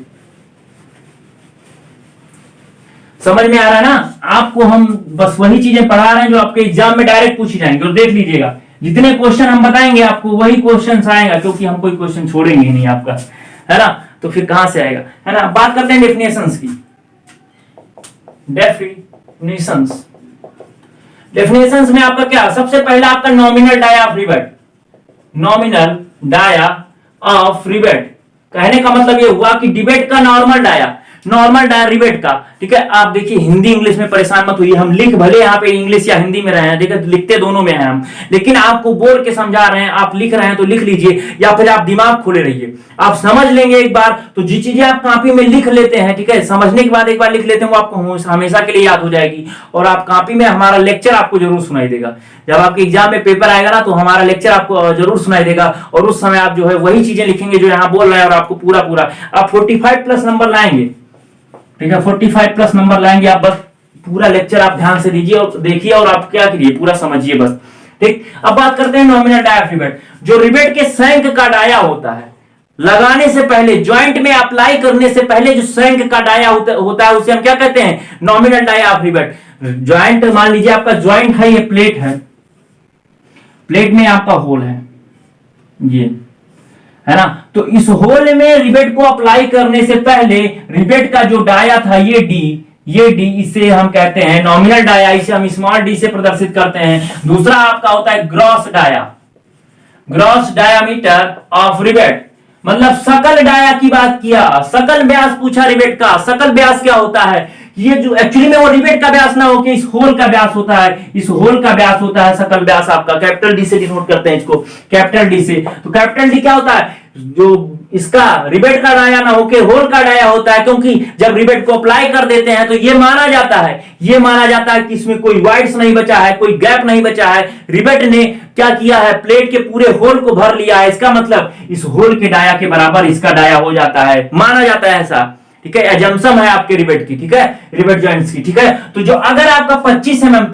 समझ में आ रहा है ना आपको, हम बस वही चीजें पढ़ा रहे हैं जो आपके एग्जाम में डायरेक्ट पूछी जाएंगे, और देख लीजिएगा जितने क्वेश्चन हम बताएंगे आपको वही क्वेश्चन आएगा, क्योंकि हम कोई क्वेश्चन छोड़ेंगे ही नहीं आपका, है ना। तो फिर कहां से आएगा, है ना। बात करते हैं डेफिनेशंस की। डेफिनेशंस में आपका क्या, सबसे पहला आपका nominal dia of rivet. Nominal dia of rivet कहने का मतलब ये हुआ कि डिबेट का normal dia, normal dia rivet का, ठीक है। आप देखिए हिंदी इंग्लिश में परेशान मत होइए, हम लिख भले यहाँ पे इंग्लिश या हिंदी में रहे हैं, देखिए लिखते दोनों में हैं हम, लेकिन आपको बोल के समझा रहे हैं, आप लिख रहे हैं तो लिख लीजिए, या फिर आप दिमाग खोले रहिए, आप समझ लेंगे एक बार तो जी चीजें आप कॉपी में लिख लेते हैं, ठीक है, समझने के बाद एक बार लिख लेते हैं, वो आपको हमेशा के लिए याद हो जाएगी, और आप कॉपी में हमारा लेक्चर आपको जरूर सुनाई देगा। जब आपके एग्जाम में पेपर आएगा ना, तो हमारा लेक्चर आपको जरूर सुनाई देगा, और उस समय आप जो है वही चीजें लिखेंगे जो यहाँ बोल रहे हैं, और आपको पूरा पूरा आप 45 प्लस नंबर लाएंगे, ठीक है, 45 प्लस नंबर लाएंगे आप। बस पूरा लेक्चर आप ध्यान से दीजिए और देखिए, और आप क्या करिए, पूरा समझिए बस। ठीक, अब बात करते हैं नॉमिनल डाया ऑफ रिवेट। जो रिवेट के शंक का डाया होता है, लगाने से पहले, ज्वाइंट में अप्लाई करने से पहले जो शंक का डाया होता है उसे हम क्या कहते हैं, nominal dia of rivet. Joint, मान लीजिए आपका ज्वाइंट है, ये प्लेट है, प्लेट में आपका होल है, ये है ना। तो इस होल में रिवेट को अप्लाई करने से पहले रिवेट का जो डाया था ये डी, इसे हम कहते हैं नॉमिनल डाया, इसे हम स्मॉल डी से प्रदर्शित करते हैं। दूसरा आपका होता है gross dia, gross diameter of rivet, मतलब सकल डाया की बात किया, सकल व्यास पूछा रिवेट का। सकल व्यास क्या होता है, ये जो एक्चुअली में वो रिवेट का व्यास ना होके इस होल का व्यास होता है, इस होल का व्यास होता है सकल व्यास आपका। कैपिटल डी से डिनोट करते हैं इसको, कैपिटल डी से। तो कैपिटल डी क्या होता है, जो इसका रिवेट का डाया ना होके होल का डाया होता है, क्योंकि जब रिवेट को अप्लाई कर देते हैं तो ये माना जाता है कि इसमें कोई वाइड्स नहीं बचा है, कोई गैप नहीं बचा है, रिवेट ने क्या किया है, प्लेट के पूरे होल को भर लिया है। इसका मतलब इस होल के डाया के बराबर इसका डाया हो जाता है, माना जाता है ऐसा, ठीक है। एजम्पशन है आपके रिवेट की, ठीक है, रिवेट जॉइंट्स की, ठीक है। तो जो अगर आपका 25 mm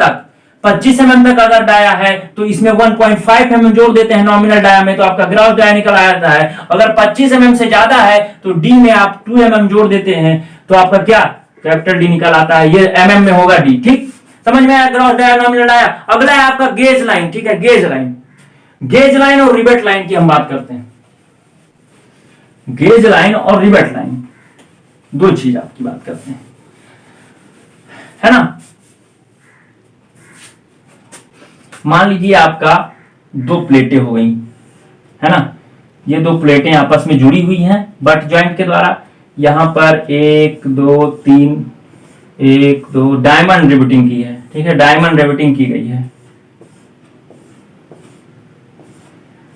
तक अगर डाया है तो इसमें 1.5 mm जोड़ देते हैं नॉमिनल डाया में, तो आपका ग्रॉस डाया निकल आता है। अगर 25 mm से ज्यादा है तो डी में आप 2 mm जोड़ देते हैं, तो आपका क्या, कैपिटल डी निकल आता है, ये mm में होगा डी। ठीक, समझ में आया, ग्रॉस डाया, नॉमिनल डाया। अगला है आपका गेज लाइन, ठीक है, गेज लाइन और रिवेट लाइन की हम बात करते हैं। गेज लाइन और रिवेट लाइन दो चीज आपकी बात करते हैं, है ना। मान लीजिए आपका 2 प्लेटें हो गई, है ना, ये 2 प्लेटें आपस में जुड़ी हुई हैं बट जॉइंट के द्वारा। यहां पर 1 2 3 1 2 डायमंड रिवेटिंग की है, ठीक है, डायमंड रिवेटिंग की गई है,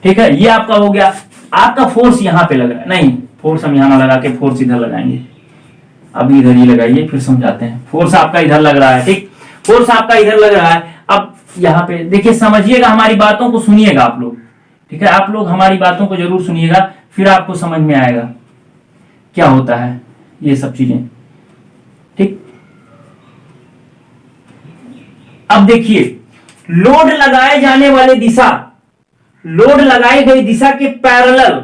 ठीक है। ये आपका हो गया। आपका फोर्स यहां पे लग रहा है, नहीं फोर्स हम यहां ना लगा के फोर्स इधर लगाएंगे, अभी इधर ही लगाइए फिर समझाते हैं। फोर्स आपका इधर लग रहा है, ठीक, फोर्स आपका इधर लग रहा है। अब यहाँ पे देखिए, समझिएगा, हमारी बातों को सुनिएगा आप लोग, ठीक है, आप लोग हमारी बातों को जरूर सुनिएगा, फिर आपको समझ में आएगा क्या होता है ये सब चीजें, ठीक। अब देखिए, लोड लगाए जाने वाले दिशा, लोड लगाई गई दिशा के पैरेलल,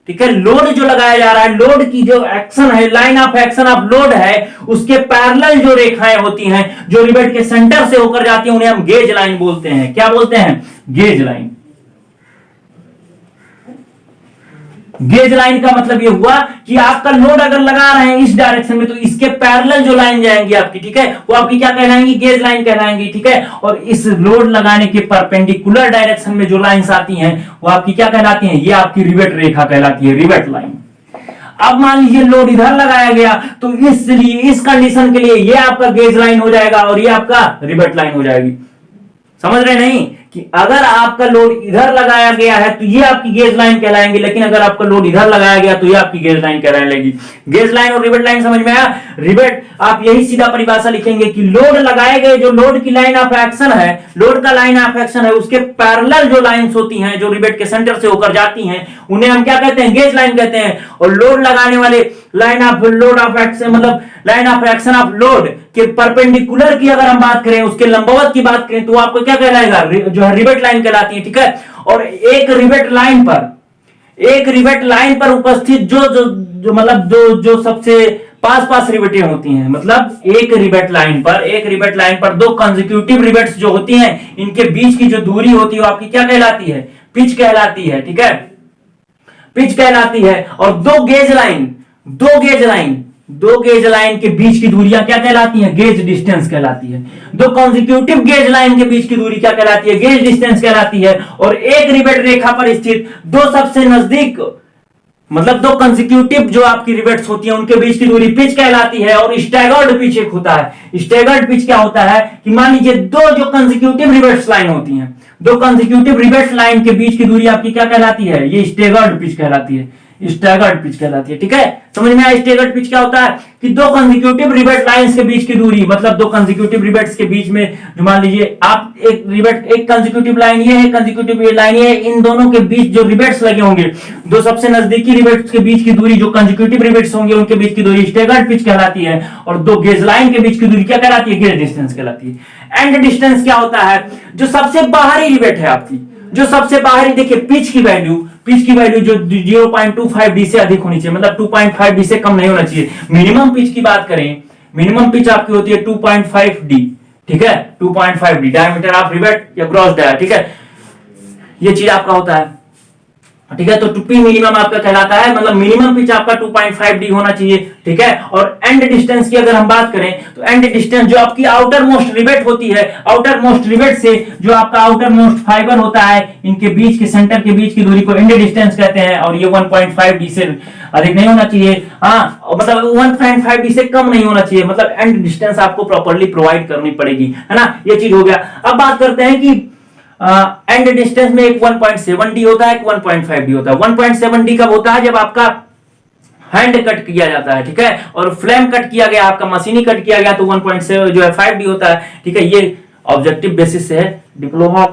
ठीक है, लोड जो लगाया जा रहा है, लोड की जो एक्शन है, line of action of load है, उसके पैरेलल जो रेखाएं होती हैं जो रिवेट के सेंटर से होकर जाती हैं, उन्हें हम गेज लाइन बोलते हैं। क्या बोलते हैं? Gauge line. गेज लाइन का मतलब ये हुआ कि आपका लोड अगर लगा रहे हैं इस डायरेक्शन में, तो इसके पैरेलल जो लाइन जाएंगी आपकी, ठीक है, वो आपकी क्या कहलाएंगी? गेज लाइन कहलाएंगी, ठीक है। और इस लोड लगाने के परपेंडिकुलर डायरेक्शन में जो लाइंस आती हैं वो आपकी क्या कहलाती हैं? ये आपकी रिवेट रेखा कहलाती है, रिवेट लाइन। अब मान लीजिए लोड इधर लगाया गया, तो इसलिए इस कंडीशन के लिए ये आपका गेज लाइन हो जाएगा और ये आपका रिवेट लाइन हो जाएगी। समझ रहे नहीं कि अगर आपका लोड इधर लगाया गया है तो ये आपकी गेज लाइन कहलाएंगे, लेकिन अगर आपका लोड इधर लगाया गया तो ये आपकी गेज लाइन कहलाने लगेगी। गेज लाइन और रिवेट लाइन समझ में आया? रिवेट आप यही सीधा परिभाषा लिखेंगे कि लोड लगाए गए जो लोड की लाइन ऑफ एक्शन है, लोड का लाइन ऑफ एक्शन है, उसके पैरेलल जो लाइंस होती हैं जो रिवेट के सेंटर से होकर जाती हैं, उन्हें हम क्या कहते हैं? गेज लाइन कहते हैं। और लोड लगाने वाले line of load of action, मतलब line of action of load के परपेंडिकुलर की अगर हम बात करें, उसके लंबवत की बात करें, तो आपको क्या कहलाएगा? जो है रिवेट लाइन कहलाती है, ठीक है। और एक रिवेट लाइन पर उपस्थित जो मतलब जो सबसे पास रिवेटें होती हैं, मतलब एक रिवेट लाइन पर दो कंसेक्यूटिव रिवेट्स जो होती हैं, इनके बीच की जो दूरी होती है वो आपकी क्या कहलाती है? पिच कहलाती है, ठीक है, पिच कहलाती है। और दो गेज लाइन के बीच की दूरियां क्या कहलाती हैं? गेज डिस्टेंस कहलाती है। दो कॉन्जिक्यूटिव गेज लाइन के बीच की दूरी क्या कहलाती है? गेज डिस्टेंस कहलाती है। और एक रिवेट रेखा पर स्थित दो सबसे नजदीक, मतलब दो कंसेक्यूटिव जो आपकी रिवेट्स होती हैं उनके बीच की दूरी पिच कहलाती है। और स्टैगर्ड पिच एक होता है। स्टैगर्ड पिच क्या होता है कि मान लीजिए दो जो कंसेक्यूटिव रिवेट्स लाइन होती हैं, दो कंसेक्यूटिव रिवेट्स लाइन के बीच की दूरी आपकी क्या कहलाती है? ये स्टैगर्ड पिच कहलाती है, स्टैगर्ड पिच कहलाती है, ठीक है। समझ में आया? स्टैगर्ड पिच क्या होता है कि दो कंसेक्यूटिव रिवेट लाइंस के बीच की दूरी, मतलब दो कंसेक्यूटिव रिवेट्स के बीच में, जो मान लीजिए आप एक कंसेक्यूटिव लाइन ये है, कंसेक्यूटिव लाइन ये है, इन दोनों के बीच जो रिवेट्स लगे होंगे, दो सबसे नजदीकी रिवेट्स के बीच की दूरी जो कंसेक्यूटिव रिवेट्स होंगे उनके बीच की दूरी स्टैगर्ड पिच कहलाती है। और दो गेज लाइन के बीच की दूरी क्या कहलाती है? गेज डिस्टेंस कहलाती है। एंड डिस्टेंस क्या होता है? जो सबसे बाहरी रिवेट है आपकी, जो सबसे बाहरी, देखिए पिच की वैल्यू जो 0.25 डी से अधिक होनी चाहिए, मतलब 2.5 डी से कम नहीं होना चाहिए। मिनिमम पिच की बात करें, मिनिमम पिच आपकी होती है 2.5 डी, ठीक है, 2.5 डी डायमीटर ऑफ रिवेट या ग्रॉस डाया, ठीक है, ये चीज आपका होता है, ठीक है। तो टू पी मिनिमम आपका कहलाता है, मतलब मिनिमम पिच आपका 2.5 डी होना चाहिए, ठीक है। और एंड डिस्टेंस की अगर हम बात करें तो एंड डिस्टेंस जो आपकी आउटर मोस्ट रिवेट होती है, आउटर मोस्ट रिवेट से जो आपका आउटर मोस्ट फाइबर होता है, इनके बीच के सेंटर के बीच की दूरी को एंड डिस्टेंस कहते हैं। और ये 1.5 डी से अधिक नहीं होना चाहिए, हाँ, मतलब 1.5 डी से कम नहीं होना चाहिए, मतलब एंड डिस्टेंस आपको प्रॉपर्ली प्रोवाइड करनी पड़ेगी, है ना। ये चीज हो गया। अब बात करते हैं कि एंड डिस्टेंस में एक 1.7 डी होता है, एक 1.5 डी होता है। 1.7 डी कब होता है? जब आपका हैंड कट किया जाता है, ठीक है, और फ्लेम कट किया गया, आपका मशीनी कट किया गया, तो 1.7 जो है 5 डी होता है, ठीक है। ये ऑब्जेक्टिव बेसिस से है, डिप्लोमा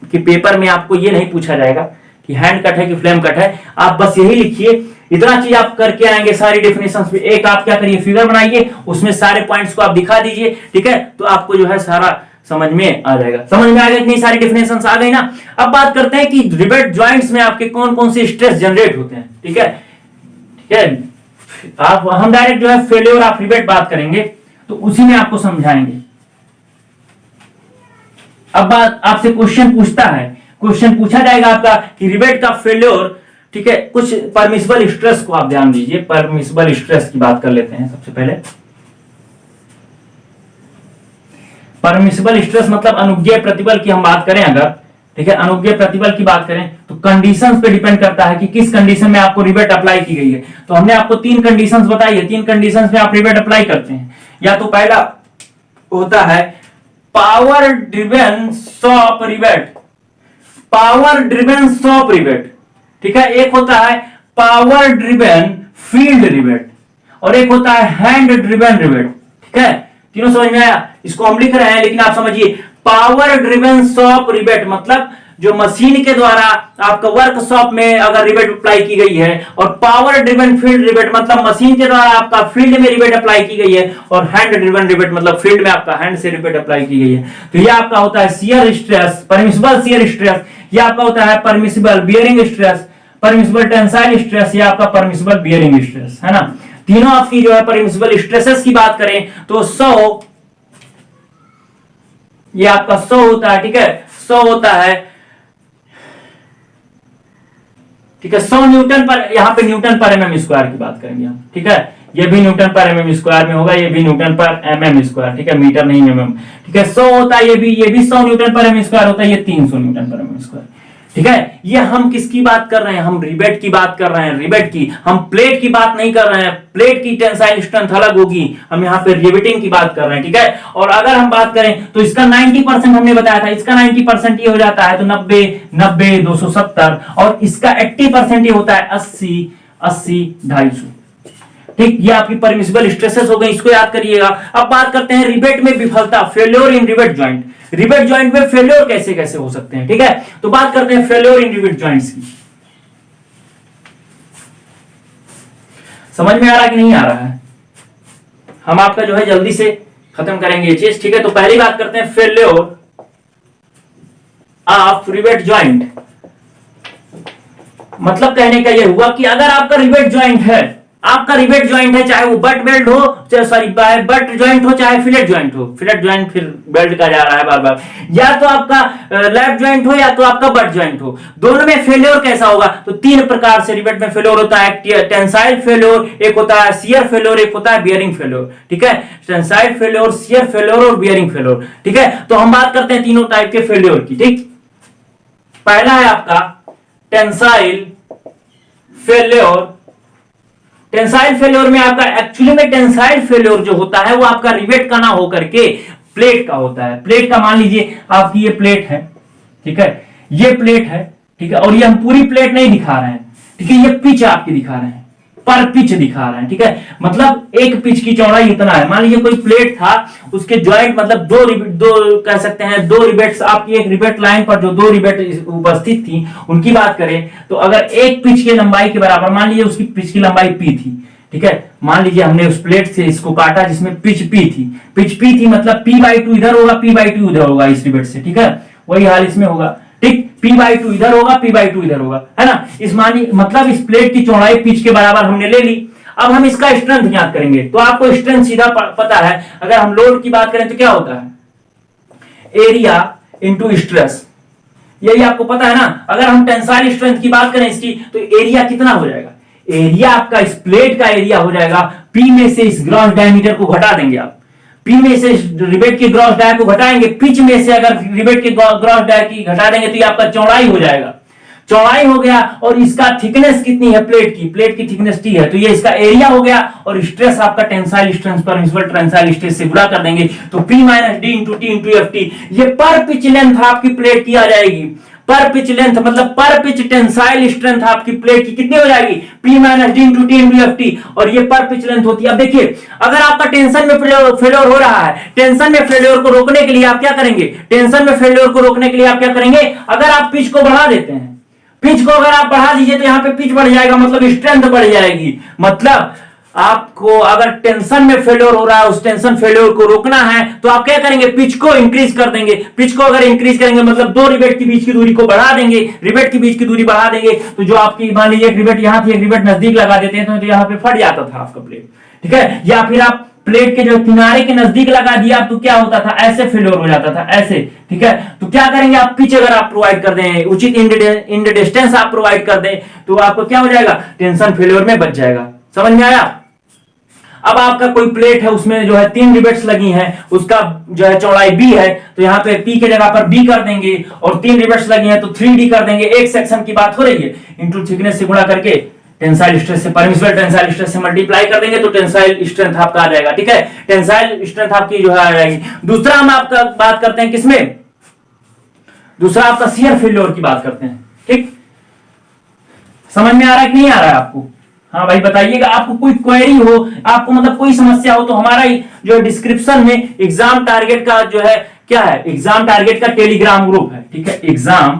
के पेपर में आपको ये नहीं पूछा जाएगा कि हैंड कट है कि फ्लेम कट है, आप बस यही लिखिए, इतना चीज आप करके आएंगे सारी डेफिनेशंस में। एक आप क्या करिए, फिगर बनाइए, उसमें सारे पॉइंट्स को आप दिखा दीजिए, ठीक है, तो आपको जो है सारा समझ में आ जाएगा। समझ में आ गया? इतनी सारी डेफिनेशंस आ गई ना। अब बात करते हैं कि रिवेट जॉइंट्स में आपके कौन कौन से स्ट्रेस जनरेट होते हैं, ठीक है, ठीक है। आप हम डायरेक्ट जो है फेल्योर ऑफ रिवेट बात करेंगे, तो उसी में आपको समझाएंगे। अब बात आपसे क्वेश्चन पूछा जाएगा आपका कि रिवेट का फेल्योर, ठीक है, कुछ परमिसिबल स्ट्रेस को आप ध्यान दीजिए। परमिसिबल स्ट्रेस की बात कर लेते हैं सबसे पहले। परमिसिबल स्ट्रेस मतलब अनुज्ञेय प्रतिबल की हम बात करें अगर, ठीक है, अनुज्ञेय प्रतिबल की बात करें तो कंडीशंस पे डिपेंड करता है कि किस कंडीशन में आपको रिवेट अप्लाई की गई है। तो हमने आपको 3 कंडीशंस बताई है, 3 कंडीशंस में आप रिवेट अप्लाई करते हैं। या तो पहला होता है power driven shop rivet, power driven shop rivet, ठीक है। एक होता है पावर ड्रिवन फील्ड रिवेट और एक होता है हैंड ड्रिवन रिवेट, ठीक है। तीनों समझ में आया? इसको हम लिख रहे हैं लेकिन आप समझिए, पावर ड्रिवन शॉप रिवेट मतलब जो मशीन के द्वारा आपका वर्कशॉप में अगर रिवेट अप्लाई की गई है, और पावर ड्रिवन फील्ड रिवेट मतलब मशीन के द्वारा आपका फील्ड में रिवेट अप्लाई की गई है, और हैंड ड्रिवन रिवेट मतलब फील्ड में आपका हैंड से रिवेट अप्लाई की गई है। तो यह आपका होता है shear stress, permissible shear stress, यह आपका होता है permissible bearing stress, permissible tensile stress या आपका परमिसिबल बियरिंग स्ट्रेस, है ना। तीनों आपकी जो है परमिसिबल स्ट्रेसेस की बात करें तो 100, ये आपका 100 होता है, ठीक है, 100 होता है, ठीक है, 100 न्यूटन पर, यहां पे न्यूटन पर एमएम स्क्वायर की बात करेंगे हम, ठीक है। ये भी न्यूटन पर एमएम स्क्वायर में होगा, ये भी न्यूटन पर एमएम स्क्वायर, ठीक है, मीटर नहीं एमएम, ठीक है। 100 होता है, ये भी 100 न्यूटन पर एमएम स्क्वायर होता है, ये 300 न्यूटन पर एमएम स्क्वायर, ठीक है। ये हम किसकी बात कर रहे हैं, हम रिवेट की बात कर रहे हैं, रिवेट की, हम प्लेट की बात नहीं कर रहे हैं। प्लेट की टेंसाइल स्ट्रेंथ अलग होगी, हम यहाँ पे रिवेटिंग की बात कर रहे हैं, ठीक है। और अगर हम बात करें तो इसका 90% हमने बताया था, इसका 90% ये हो जाता है तो 90 90 270, और इसका 80% ये होता है 80 80 250, ठीक। ये आपकी परमिसिबल स्ट्रेसेस हो गई, इसको याद करिएगा। अब बात करते हैं रिवेट में विफलता, failure in rivet joint. Rivet joint में फेल्योर कैसे कैसे हो सकते हैं, ठीक है। तो बात करते हैं फेल्योर इन रिवेट जॉइंट्स की। समझ में आ रहा है कि नहीं आ रहा है? हम आपका जो है जल्दी से खत्म करेंगे ये चीज, ठीक है। तो पहली बात करते हैं फेल्योर ऑफ रिवेट जॉइंट। मतलब कहने का ये हुआ कि अगर आपका रिवेट जॉइंट है, आपका रिवेट जॉइंट है, चाहे वो बट वेल्ड हो, चाहे सॉरी बट जॉइंट हो, चाहे फिलेट जॉइंट हो, फिलेट जॉइंट फिर बेल्ट का जा रहा है बार बार, या तो आपका लैप जॉइंट हो या तो आपका बट जॉइंट हो, दोनों में फेल्योर कैसा होगा? तो तीन प्रकार से रिवेट में फेल्योर होता है। टेंसाइल फेल्योर, एक होता है शियर फेल्योर, एक होता है बियरिंग फेल्योर, ठीक है। टेंसाइल फेल्योर, शियर फेल्योर और बियरिंग फेल्योर, ठीक है। तो हम बात करते हैं तीनों टाइप के फेल्योर की, ठीक। पहला है आपका टेंसाइल फेल्योर। टेंसाइल फेल्योर में आपका एक्चुअली में टेंसाइल फेल्योर जो होता है वो आपका रिवेट का ना होकर के प्लेट का होता है। प्लेट का मान लीजिए आपकी ये प्लेट है, ठीक है, ये प्लेट है, ठीक है, और ये हम पूरी प्लेट नहीं दिखा रहे हैं, ठीक है, ये पिच आपकी दिखा रहे हैं, पर पिच दिखा रहे हैं, ठीक है। मतलब एक पिच की चौड़ाई इतना है। मान लीजिए कोई प्लेट था, उसके जॉइंट मतलब दो कह सकते हैं, दो रिवेट्स आपकी एक रिवेट लाइन पर जो दो रिवेट उपस्थित थी उनकी बात करें तो अगर एक पिच की लंबाई के बराबर, मान लीजिए उसकी पिच की लंबाई पी थी, ठीक है। मान लीजिए हमने उस प्लेट से इसको काटा जिसमें पिच पी थी, पिच पी थी मतलब p/2 इधर होगा, p/2 इधर होगा इस रिवेट से, ठीक है। वही हाल इसमें होगा, ठीक। p/2 इधर होगा, p/2 इधर होगा, है ना। इस मतलब इस प्लेट की चौड़ाई पिच के बराबर हमने ले ली। अब हम इसका स्ट्रेंथ ज्ञात करेंगे। तो आपको स्ट्रेंथ सीधा पता है। अगर हम लोड की बात करें तो क्या होता है? एरिया इंटू स्ट्रेस, यही आपको पता है ना। अगर हम टेंसाइल स्ट्रेंथ की बात करें इसकी, तो एरिया कितना हो जाएगा? एरिया आपका इस प्लेट का एरिया हो जाएगा, पी में से इस ग्रॉस डायमीटर को घटा देंगे आप, पी में से रिवेट के ग्रॉस डाय को घटाएंगे, पिच में से अगर रिवेट के ग्रॉस डाय की घटा देंगे तो ये आपका चौड़ाई हो जाएगा। चौड़ाई हो गया, और इसका थिकनेस कितनी है? प्लेट की थिकनेस टी है, तो ये इसका एरिया हो गया। और स्ट्रेस आपका tensile strength permissible tensile stress से गुणा कर देंगे तो P - D × T × FT, ये पर पिच लेंथ आपकी प्लेट की आ जाएगी। पर पिच लेंथ मतलब पर पिच टेंसाइल स्ट्रेंथ आपकी प्लेट की कितनी हो जाएगी? P - D × T × FT, और ये पर पिच लेंथ होती है। अब देखिए, अगर आपका टेंशन में फेल्योर हो रहा है, टेंशन में फेल्योर को रोकने के लिए आप क्या करेंगे? टेंशन में फेल्योर को रोकने के लिए आप क्या करेंगे? अगर आप पिच को बढ़ा देते हैं, पिच को अगर आप बढ़ा दीजिए तो यहाँ पे पिच बढ़ जाएगा, मतलब स्ट्रेंथ बढ़ जाएगी। मतलब आपको अगर टेंशन में फेल्योर हो रहा है, उस टेंशन फेल्योर को रोकना है तो आप क्या करेंगे? पिच को इंक्रीज कर देंगे। पिच को अगर इंक्रीज करेंगे मतलब दो रिवेट के बीच की दूरी को बढ़ा देंगे, रिवेट के बीच की दूरी बढ़ा देंगे, तो जो आपकी मान लीजिए एक रिवेट यहाँ थी, एक रिवेट नजदीक लगा देते हैं तो यहाँ पे फट जाता था आपका प्लेट, ठीक है। या फिर आप प्लेट के जो किनारे के नजदीक लगा दिया तो क्या होता था? ऐसे फेल्योर हो जाता था, ऐसे, ठीक है। तो क्या करेंगे आप? पिच अगर आप प्रोवाइड कर दें, उचित इंड डिस्टेंस आप प्रोवाइड कर दें तो आपको क्या हो जाएगा? टेंशन फेल्योर में बच जाएगा। समझ में आया? अब आपका कोई प्लेट है, उसमें जो है 3 रिवेट्स लगी हैं, उसका जो है चौड़ाई b है, तो यहाँ पे p के जगह पर b कर देंगे, और 3 रिवेट्स लगी हैं तो 3d कर देंगे। एक सेक्शन की बात हो रही है, इंटू थिकनेस से गुणा करके टेंसाइल स्ट्रेस से, परमिसिबल टेंसाइल स्ट्रेस से मल्टीप्लाई कर देंगे तो टेंसाइल स्ट्रेंथ आपका आ जाएगा, ठीक है। टेंसाइल स्ट्रेंथ आपकी जो है आ जाएगी। दूसरा हम आपका बात करते हैं किसमें? दूसरा आपका शियर फेल्योर की बात करते हैं, ठीक। समझ में आ रहा है कि नहीं आ रहा है आपको? हाँ भाई बताइएगा। आपको कोई क्वेरी हो, आपको मतलब कोई समस्या हो तो हमारा जो डिस्क्रिप्शन में एग्जाम टारगेट का जो है क्या है, एग्जाम टारगेट का टेलीग्राम ग्रुप है, ठीक है। एग्जाम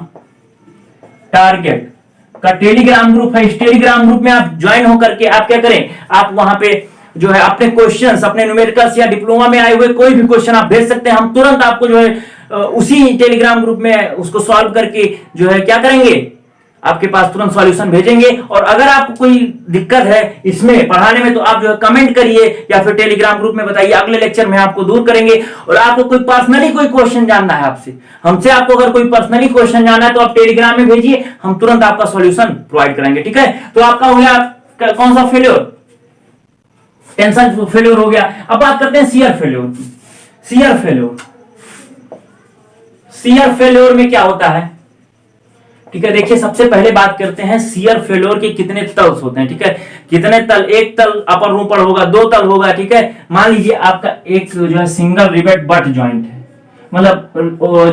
टारगेट का टेलीग्राम ग्रुप है। इस टेलीग्राम ग्रुप में आप ज्वाइन होकर के आप क्या करें, आप वहां पे जो है अपने क्वेश्चंस, अपने न्यूमेरिकल्स या डिप्लोमा में आए हुए कोई भी क्वेश्चन आप भेज सकते हैं। हम तुरंत आपको जो है उसी टेलीग्राम ग्रुप में उसको सॉल्व करके जो है क्या करेंगे, आपके पास तुरंत सॉल्यूशन भेजेंगे। और अगर आपको कोई दिक्कत है इसमें पढ़ाने में तो आप जो है कमेंट करिए या फिर टेलीग्राम ग्रुप में बताइए, अगले लेक्चर में आपको दूर करेंगे। और आपको कोई पर्सनली कोई क्वेश्चन जानना है आपसे, हमसे आपको अगर कोई पर्सनली क्वेश्चन जानना है तो आप टेलीग्राम में भेजिए, हम तुरंत आपका सॉल्यूशन प्रोवाइड करेंगे। ठीक है, तो आपका हो गया कौन सा फेल्योर, टेंशन फेल्योर हो गया। अब बात करते हैं शियर फेल्योर की। शियर फेल्योर, शियर फेल्योर में क्या होता है, ठीक है, देखिए सबसे पहले बात करते हैं शियर फेल्योर के कितने तल्स होते हैं। ठीक है, कितने तल, एक तल अपर ऊपर होगा, दो तल होगा। ठीक है, मान लीजिए आपका एक जो है सिंगल रिवेट बट ज्वाइंट है, मतलब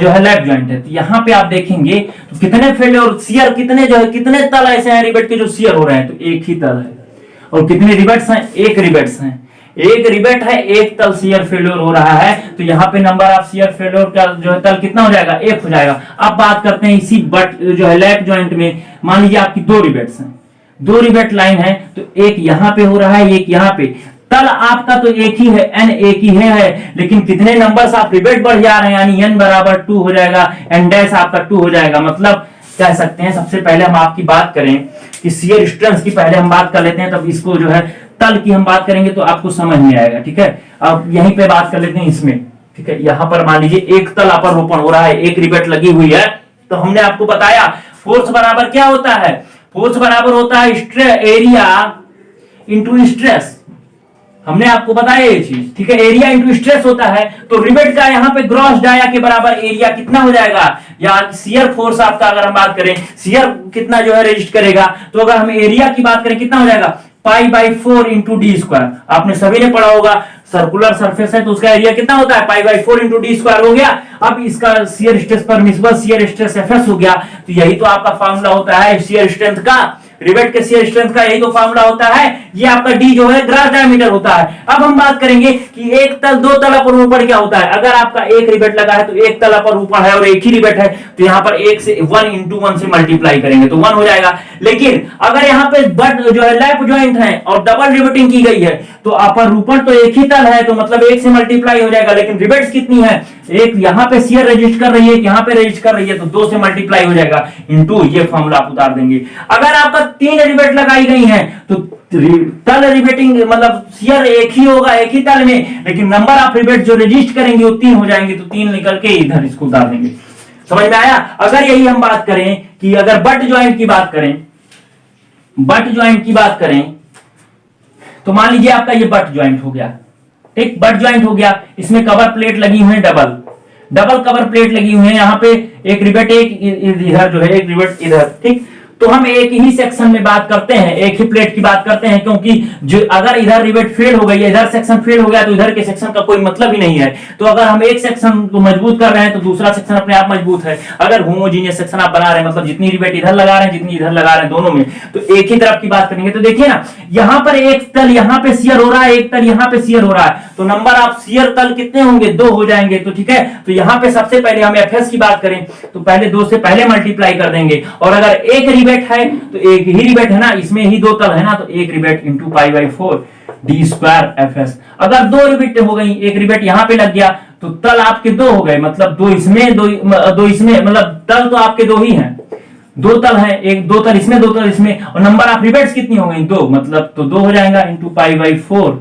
जो है लैप ज्वाइंट है, तो यहां पे आप देखेंगे तो कितने फेल्योर शियर, कितने जो है कितने तल ऐसे हैं रिवेट के जो शियर हो रहे हैं, तो एक ही तल है। और कितने रिवेट्स हैं, एक रिवेट्स हैं, एक रिवेट है, एक तल शियर फेल्योर हो रहा है, तो यहाँ पे नंबर ऑफ शियर फेल्योर का जो है तल कितना हो जाएगा, एक हो जाएगा। अब बात करते हैं इसी बट जो है लैप जॉइंट में, मान लीजिए आपकी दो रिवेट्स हैं, दो रिवेट लाइन है, तो एक यहाँ पे हो रहा है, एक यहाँ पे, तल आपका तो एक ही है, एन एक ही है, लेकिन कितने नंबर्स आप रिवेट बढ़ जा रहे हैं, यानी एन बराबर 2 हो जाएगा, एन डैश आपका 2 हो जाएगा। मतलब कह सकते हैं, सबसे पहले हम आपकी बात करें कि शियर स्ट्रेंथ की पहले हम बात कर लेते हैं, तब इसको जो है तल की हम बात करेंगे तो आपको समझ में आएगा। ठीक है, अब यहीं पे बात कर लेते हैं इसमें। ठीक है, यहां पर मान लीजिए एक तल अपर रोपण हो रहा है, एक रिवेट लगी हुई है, तो हमने आपको बताया फोर्स बराबर क्या होता है, फोर्स बराबर होता है एरिया इंटू स्ट्रेस, हमने आपको बताया ये चीज। ठीक है, एरिया इंटू स्ट्रेस होता है, तो रिवेट का यहाँ पे ग्रॉस डाया के बराबर एरिया कितना हो जाएगा, या शियर फोर्स आपका अगर हम बात करें, शियर कितना जो है रेजिस्ट करेगा, तो अगर हम एरिया की बात करें कितना हो जाएगा, π/4 इंटू डी स्क्वायर। आपने सभी ने पढ़ा होगा, सर्कुलर सरफेस है तो उसका एरिया कितना होता है, π/4 इंटू डी स्क्वायर हो गया। अब इसका shear stress permissible shear stress Fs हो गया, तो यही तो आपका फार्मूला होता है शियर स्ट्रेंथ का, रिवेट के शियर स्ट्रेंथ का यही तो फार्मूला होता है। ये आपका डी जो है ग्रास डायमीटर होता है। अब हम बात करेंगे कि एक तल दो तल अपर ऊपर क्या होता है, अगर आपका एक रिवेट लगा है तो एक तल अपर ऊपर है और एक ही रिवेट है, तो यहाँ पर 1 से 1 इंटू 1 से मल्टीप्लाई करेंगे तो 1 हो जाएगा। लेकिन अगर यहाँ पे बट जो है लैप ज्वाइंट है और डबल रिवेटिंग की गई है, तो अपर ऊपर तो एक ही तल है, तो मतलब 1 से मल्टीप्लाई हो जाएगा, लेकिन रिवेट्स कितनी है, एक यहाँ पे शियर रजिस्ट कर रही है, यहाँ पे रजिस्ट कर रही है, तो 2 से मल्टीप्लाई हो जाएगा इंटू ये फॉर्मूला आप उतार देंगे। अगर आपका 3 रिवेट लगाई गई है तो तल रिवेटिंग मतलब शियर एक ही होगा, एक ही तल में, लेकिन नंबर ऑफ रिवेट जो रजिस्ट करेंगे वो 3 हो जाएंगे, तो 3 निकल के इधर इसको उतार देंगे। समझ में आया। अगर यही हम बात करें कि अगर बट ज्वाइंट की बात करें, बट ज्वाइंट की बात करें, तो मान लीजिए आपका ये बट ज्वाइंट हो गया, ठीक, बट ज्वाइंट हो गया, इसमें कवर प्लेट लगी हुई है, डबल कवर प्लेट लगी हुई है, यहाँ पे एक रिवेट एक इधर जो है, एक रिवेट इधर, ठीक। तो हम एक ही सेक्शन में बात करते हैं, एक ही प्लेट की बात करते हैं, क्योंकि जो अगर इधर रिवेट फेल हो गई है, इधर सेक्शन फेल हो गया, तो इधर के सेक्शन का कोई मतलब ही नहीं है। तो अगर हम एक सेक्शन को मजबूत कर रहे हैं तो दूसरा सेक्शन अपने आप मजबूत है। अगर होमोजीनियस सेक्शन आप बना रहे हैं, मतलब जितनी रिवेट इधर लगा रहे हैं जितनी इधर लगा रहे हैं दोनों में, तो एक ही तरफ की बात करेंगे। तो देखिए ना, यहाँ पर एक तल यहाँ पे शियर हो रहा है, एक तल यहाँ पे शियर हो रहा है, तो नंबर ऑफ शियर तल कितने होंगे, 2 हो जाएंगे। तो ठीक है, तो यहाँ पे सबसे पहले हम Fs की बात करें तो पहले 2 से पहले मल्टीप्लाई कर देंगे, और अगर एक रिवेट है तो एक ही रिवेट है ना, इसमें ही 2 तल है ना, तो एक rivet into π/4 d square Fs। अगर 2 रिवेट हो गई, एक रिवेट यहाँ पे लग गया, तो तल आपके 2 हो गए, मतलब 2 इसमें दो इसमें, मतलब तल तो आपके 2 ही हैं, 2 तल है, एक 2 तल इसमें 2 तल इसमें, और नंबर ऑफ रिवेट्स कितनी हो गई, 2, मतलब तो 2 हो जाएगा इंटू π/4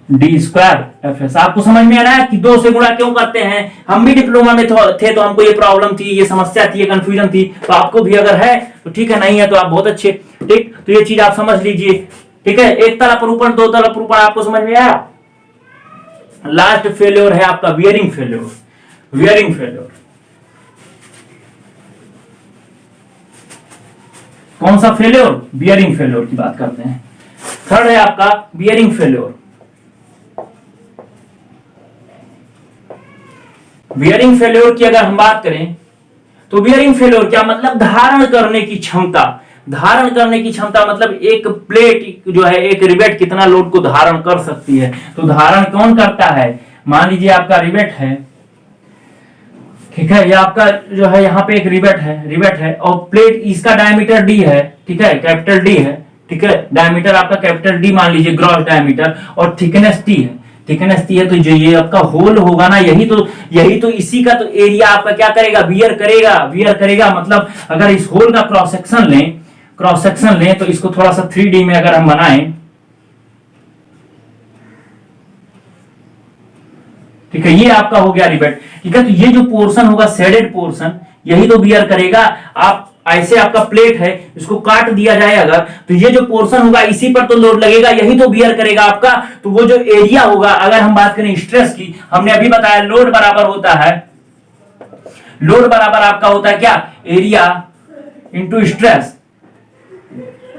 डी स्क्वायर Fs। आपको समझ में आ रहा है कि 2 से गुणा क्यों करते हैं। हम भी डिप्लोमा में थे तो हमको ये प्रॉब्लम थी, ये समस्या थी, ये कंफ्यूजन थी, तो आपको भी अगर है तो ठीक है, नहीं है तो आप बहुत अच्छे, ठीक। तो ये चीज आप समझ लीजिए, ठीक है। एक तल अपर ऊपर, 2 तल अपर ऊपर, आपको समझ में आया। लास्ट फेल्योर है आपका वियरिंग फेल्योर। वियरिंग फेल्योर कौन सा फेल्योर, बियरिंग फेल्योर की बात करते हैं। थर्ड है आपका बियरिंग फेल्योर। बियरिंग फेल्योर की अगर हम बात करें तो बियरिंग फेल्योर क्या मतलब, धारण करने की क्षमता। धारण करने की क्षमता मतलब एक प्लेट जो है, एक रिवेट कितना लोड को धारण कर सकती है। तो धारण कौन करता है, मान लीजिए आपका रिवेट है, ठीक है, ये आपका जो है यहाँ पे एक रिवेट है और प्लेट, इसका डायमीटर डी है, ठीक है, कैपिटल डी है, ठीक है, डायमीटर आपका कैपिटल डी मान लीजिए, ग्रॉस डायमीटर, और थिकनेस टी है, थिकनेस दी है, तो जो ये आपका होल होगा ना, यही तो इसी का तो एरिया आपका क्या करेगा, बियर करेगा। मतलब अगर इस होल का क्रॉस सेक्शन लें तो इसको थोड़ा सा 3D में अगर हम बनाएं, ठीक है, ये आपका हो गया रिवेट, ठीक है। तो ये जो पोर्शन होगा शेडेड पोर्शन, यही तो बियर करेगा। आप ऐसे आपका प्लेट है, इसको काट दिया जाए अगर, तो ये जो पोर्शन होगा इसी पर तो लोड लगेगा, यही तो बियर करेगा आपका। तो वो जो एरिया होगा, अगर हम बात करें स्ट्रेस की, हमने अभी बताया लोड बराबर आपका होता है क्या, एरिया इंटू स्ट्रेस,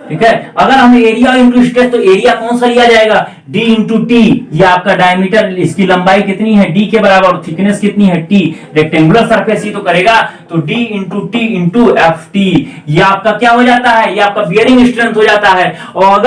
ठीक है। अगर हम एरिया इंटू स्ट्रेस, तो एरिया कौन सा लिया जाएगा, डी इंटू टी। ये आपका डायमीटर, इसकी लंबाई कितनी है, डी के बराबर, और थिकनेस कितनी है, टी। रेक्टेंगुलर सरफेस ही तो करेगा, तो D into T into F T. ये आपका क्या हो जाता है, ये आपका बियरिंग स्ट्रेंथ हो जाता है। और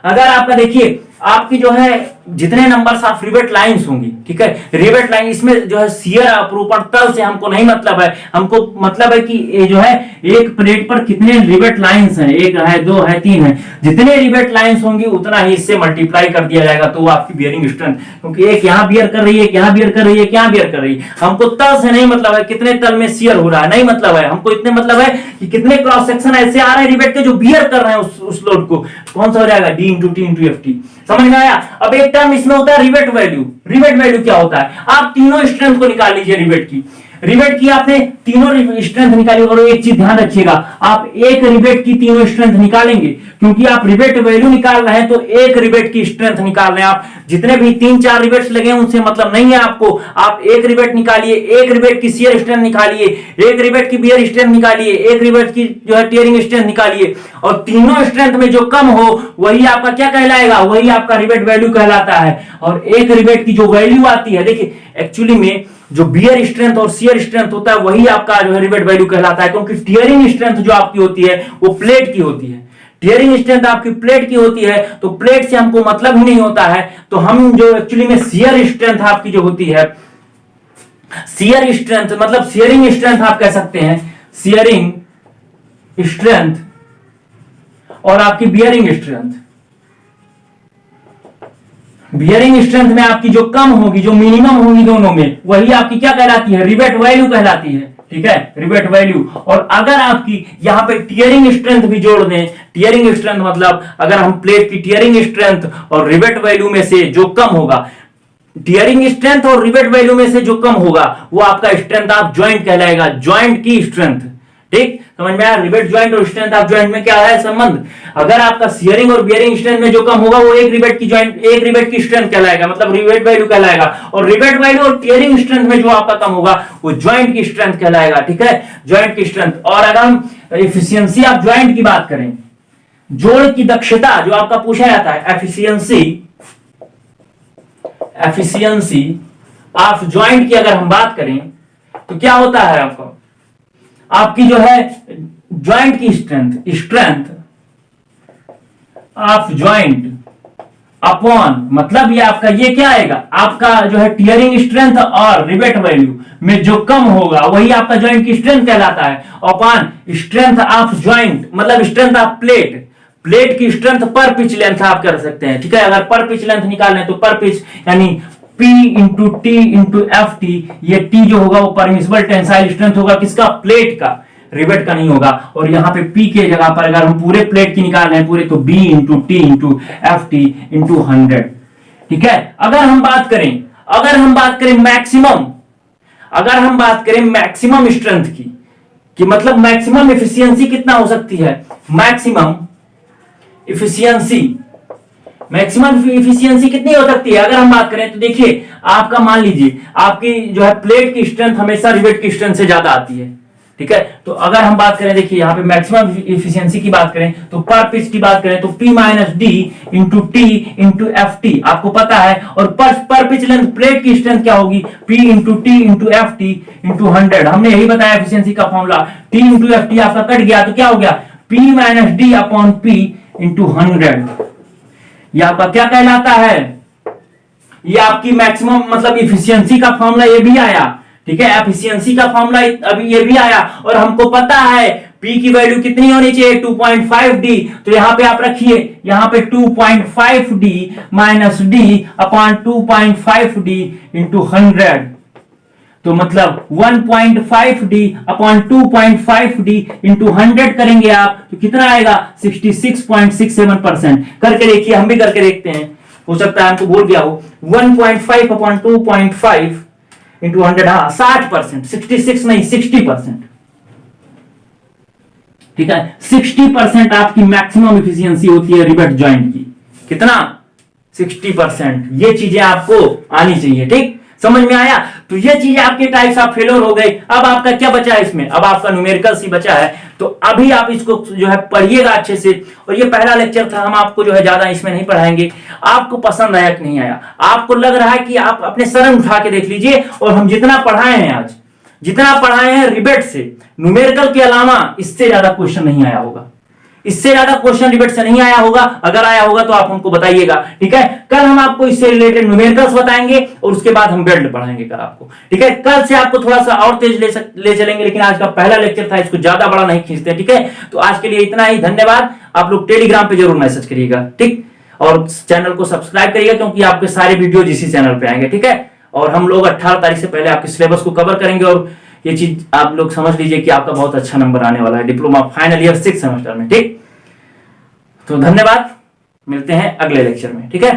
अगर आपका देखिए, आपकी जो है जितने नंबर्स ऑफ रिवेट लाइंस होंगी, ठीक है, रिवेट लाइन, इसमें जो है शियर अपरूपण तल से हमको नहीं मतलब है, हमको मतलब है कि ये जो है एक प्लेट पर कितने रिवेट लाइंस हैं, 1 है, 2 है, 3 है, जितने रिवेट लाइंस होंगी उतना ही इससे मल्टीप्लाई कर दिया जाएगा, तो वो आपकी बियरिंग स्ट्रेंथ। क्योंकि एक यहाँ बियर कर रही है, एक यहाँ बियर कर रही है, एक यहाँ बियर कर रही है, हमको तल से नहीं मतलब है, कितने तल में शियर हो रहा है नहीं मतलब है, हमको इतने मतलब है कि कितने क्रॉस सेक्शन ऐसे आ रहे हैं रिवेट के जो बियर कर रहे हैं उस लोड को, कौन सा हो जाएगा, D into T into F T. समझ में आया। अब एक टर्म इसमें होता है रिवेट वैल्यू क्या होता है, आप तीनों स्ट्रेंथ को निकाल लीजिए रिवेट की आपने तीनों स्ट्रेंथ निकाली। और एक चीज ध्यान रखिएगा, आप एक रिवेट की तीनों स्ट्रेंथ निकालेंगे, क्योंकि आप रिवेट वैल्यू निकाल रहे हैं, तो एक रिवेट की स्ट्रेंथ निकाल रहे हैं आप। जितने भी 3-4 रिवेट्स लगे उनसे मतलब नहीं है आपको, आप एक रिवेट निकालिए, एक रिवेट की शियर स्ट्रेंथ निकालिए, एक रिवेट की बियर स्ट्रेंथ निकालिए, एक रिवेट की जो है टियरिंग स्ट्रेंथ निकालिए, और तीनों स्ट्रेंथ में जो कम हो वही आपका क्या कहलाएगा, वही आपका रिवेट वैल्यू कहलाता है। और एक रिवेट की जो वैल्यू आती है, देखिए एक्चुअली में जो बियर स्ट्रेंथ और शियर स्ट्रेंथ होता है वही आपका जो है रिवेट वैल्यू कहलाता है, क्योंकि टियरिंग स्ट्रेंथ जो आपकी होती है वो प्लेट की होती है, टियरिंग स्ट्रेंथ आपकी प्लेट की होती है, तो प्लेट से हमको मतलब ही नहीं होता है। तो हम जो एक्चुअली में शियर स्ट्रेंथ आपकी जो होती है, शियर स्ट्रेंथ मतलब शियरिंग स्ट्रेंथ आप कह सकते हैं, शियरिंग स्ट्रेंथ और आपकी बियरिंग स्ट्रेंथ में आपकी जो कम होगी, जो मिनिमम होगी दोनों में, वही आपकी क्या कहलाती है, रिवेट वैल्यू कहलाती है, ठीक है, रिवेट वैल्यू। और अगर आपकी यहां पे टियरिंग स्ट्रेंथ भी जोड़ दें, टियरिंग स्ट्रेंथ मतलब अगर हम प्लेट की टियरिंग स्ट्रेंथ और रिवेट वैल्यू में से जो कम होगा, टियरिंग स्ट्रेंथ और रिवेट वैल्यू में से जो कम होगा वो आपका स्ट्रेंथ ऑफ जॉइंट कहलाएगा, जॉइंट की स्ट्रेंथ, ठीक, समझ में आया। रिवेट जॉइंट और स्ट्रेंथ ऑफ जॉइंट में क्या है संबंध, अगर आपका शियरिंग और बियरिंग स्ट्रेंथ में जो कम होगा वो एक रिवेट की स्ट्रेंथ कहलाएगा, मतलब रिवेट वैल्यू कहलाएगा, और रिवेट वैल्यू और टियरिंग स्ट्रेंथ में जो आपका कम होगा वो जॉइंट की स्ट्रेंथ कहलाएगा, ठीक है, जॉइंट की स्ट्रेंथ। और अगर हम एफिशिएंसी ऑफ जॉइंट की बात करें, जोड़ की दक्षता जो आपका पूछा जाता है, एफिशिएंसी ऑफ जॉइंट की अगर हम बात करें तो क्या होता है आपकी जो है जॉइंट की स्ट्रेंथ ऑफ जॉइंट अपॉन, मतलब ये आपका ये क्या आएगा, आपका जो है टियरिंग स्ट्रेंथ और रिवेट वैल्यू में जो कम होगा वही आपका जॉइंट की स्ट्रेंथ कहलाता है, अपॉन स्ट्रेंथ ऑफ जॉइंट मतलब स्ट्रेंथ ऑफ प्लेट की स्ट्रेंथ पर पिच लेंथ आप कर सकते हैं, ठीक है। अगर पर पिच लेंथ निकालना तो पर पिच यानी P into T into F T, ये T जो होगा वो परमिसिबल टेंसाइल स्ट्रेंथ होगा, किसका, प्लेट का, रिवेट का नहीं होगा। और यहाँ पे P के जगह पर अगर हम पूरे प्लेट की निकाल रहे हैं पूरे, तो B into T into F T into 100, ठीक है। अगर हम बात करें मैक्सिमम, अगर हम बात करें मैक्सिमम स्ट्रेंथ की, कि मतलब मैक्सिमम एफिशिएंसी कितना हो सकती है, मैक्सिमम एफिशिएंसी कितनी हो सकती है अगर हम बात करें, तो देखिए आपका मान लीजिए आपकी जो है प्लेट की स्ट्रेंथ हमेशा रिवेट की स्ट्रेंथ से ज्यादा आती है, ठीक है। तो अगर हम बात करें, देखिए यहाँ पे मैक्सिमम एफिशिएंसी की बात करें, तो पर पिच की बात करें तो P minus D into T into F T आपको पता है, और पर पिच लेंथ प्लेट की स्ट्रेंथ क्या होगी, P into T into F T into 100, हमने यही बताया एफिशिएंसी का formula. T into F T आपका कट गया तो क्या हो गया, P minus D upon P into 100, ये आपका क्या कहलाता है, ये आपकी मैक्सिमम मतलब इफिशियंसी का फॉर्मूला ये भी आया, ठीक है, एफिशिएंसी का फॉर्मूला अभी ये भी आया। और हमको पता है P की वैल्यू कितनी होनी चाहिए 2.5D, तो यहां पे आप रखिए, यहां पे 2.5D minus D upon 2.5D into 100, तो मतलब 1.5D अपॉन 2.5D इंटू 100 करेंगे आप तो कितना आएगा 66.67%। करके देखिए, हम भी करके देखते हैं, हो सकता है हमको भूल गया हो। 1.5 अपॉन 2.5 इंटू 100, हाँ 60%, 66 नहीं 60%, ठीक है 60% आपकी मैक्सिमम इफिशियंसी होती है रिवेट जॉइंट की। कितना 60%। ये चीजें आपको आनी चाहिए, ठीक समझ में आया। तो ये चीज आपके टाइप्स ऑफ फेलोर हो गई। अब आपका क्या बचा है इसमें, अब आपका न्यूमेरिकल ही बचा है। तो अभी आप इसको जो है पढ़िएगा अच्छे से। और ये पहला लेक्चर था, हम आपको जो है ज्यादा इसमें नहीं पढ़ाएंगे। आपको पसंद आया कि नहीं आया, आपको लग रहा है कि आप अपने शर्म उठा के देख लीजिए। और हम जितना पढ़ाए हैं आज, जितना पढ़ाए हैं रिबेट से, न्यूमेरिकल के अलावा इससे ज्यादा क्वेश्चन नहीं आया होगा, इससे ज्यादा क्वेश्चन रिबेट से नहीं आया होगा। अगर आया होगा तो आप हमको बताइएगा, ठीक है। कल हम आपको इससे रिलेटेड न्यूमेरिकल्स बताएंगे और उसके बाद हम वेल्ड पढ़ाएंगे कल आपको, ठीक है। कल से आपको थोड़ा सा और तेज ले चलेंगे, लेकिन आज का पहला लेक्चर था, इसको ज्यादा बड़ा नहीं खींचते, ठीक है। तो आज के लिए इतना ही, धन्यवाद। आप लोग टेलीग्राम पे जरूर मैसेज करिएगा, ठीक, और चैनल को सब्सक्राइब करिएगा, क्योंकि आपके सारे वीडियो इसी चैनल पे आएंगे, ठीक है। और हम लोग 18 तारीख से पहले आपके सिलेबस को कवर करेंगे। और ये चीज आप लोग समझ लीजिए कि आपका बहुत अच्छा नंबर आने वाला है डिप्लोमा फाइनल ईयर 6 सेमेस्टर में, ठीक। तो धन्यवाद, मिलते हैं अगले लेक्चर में, ठीक है।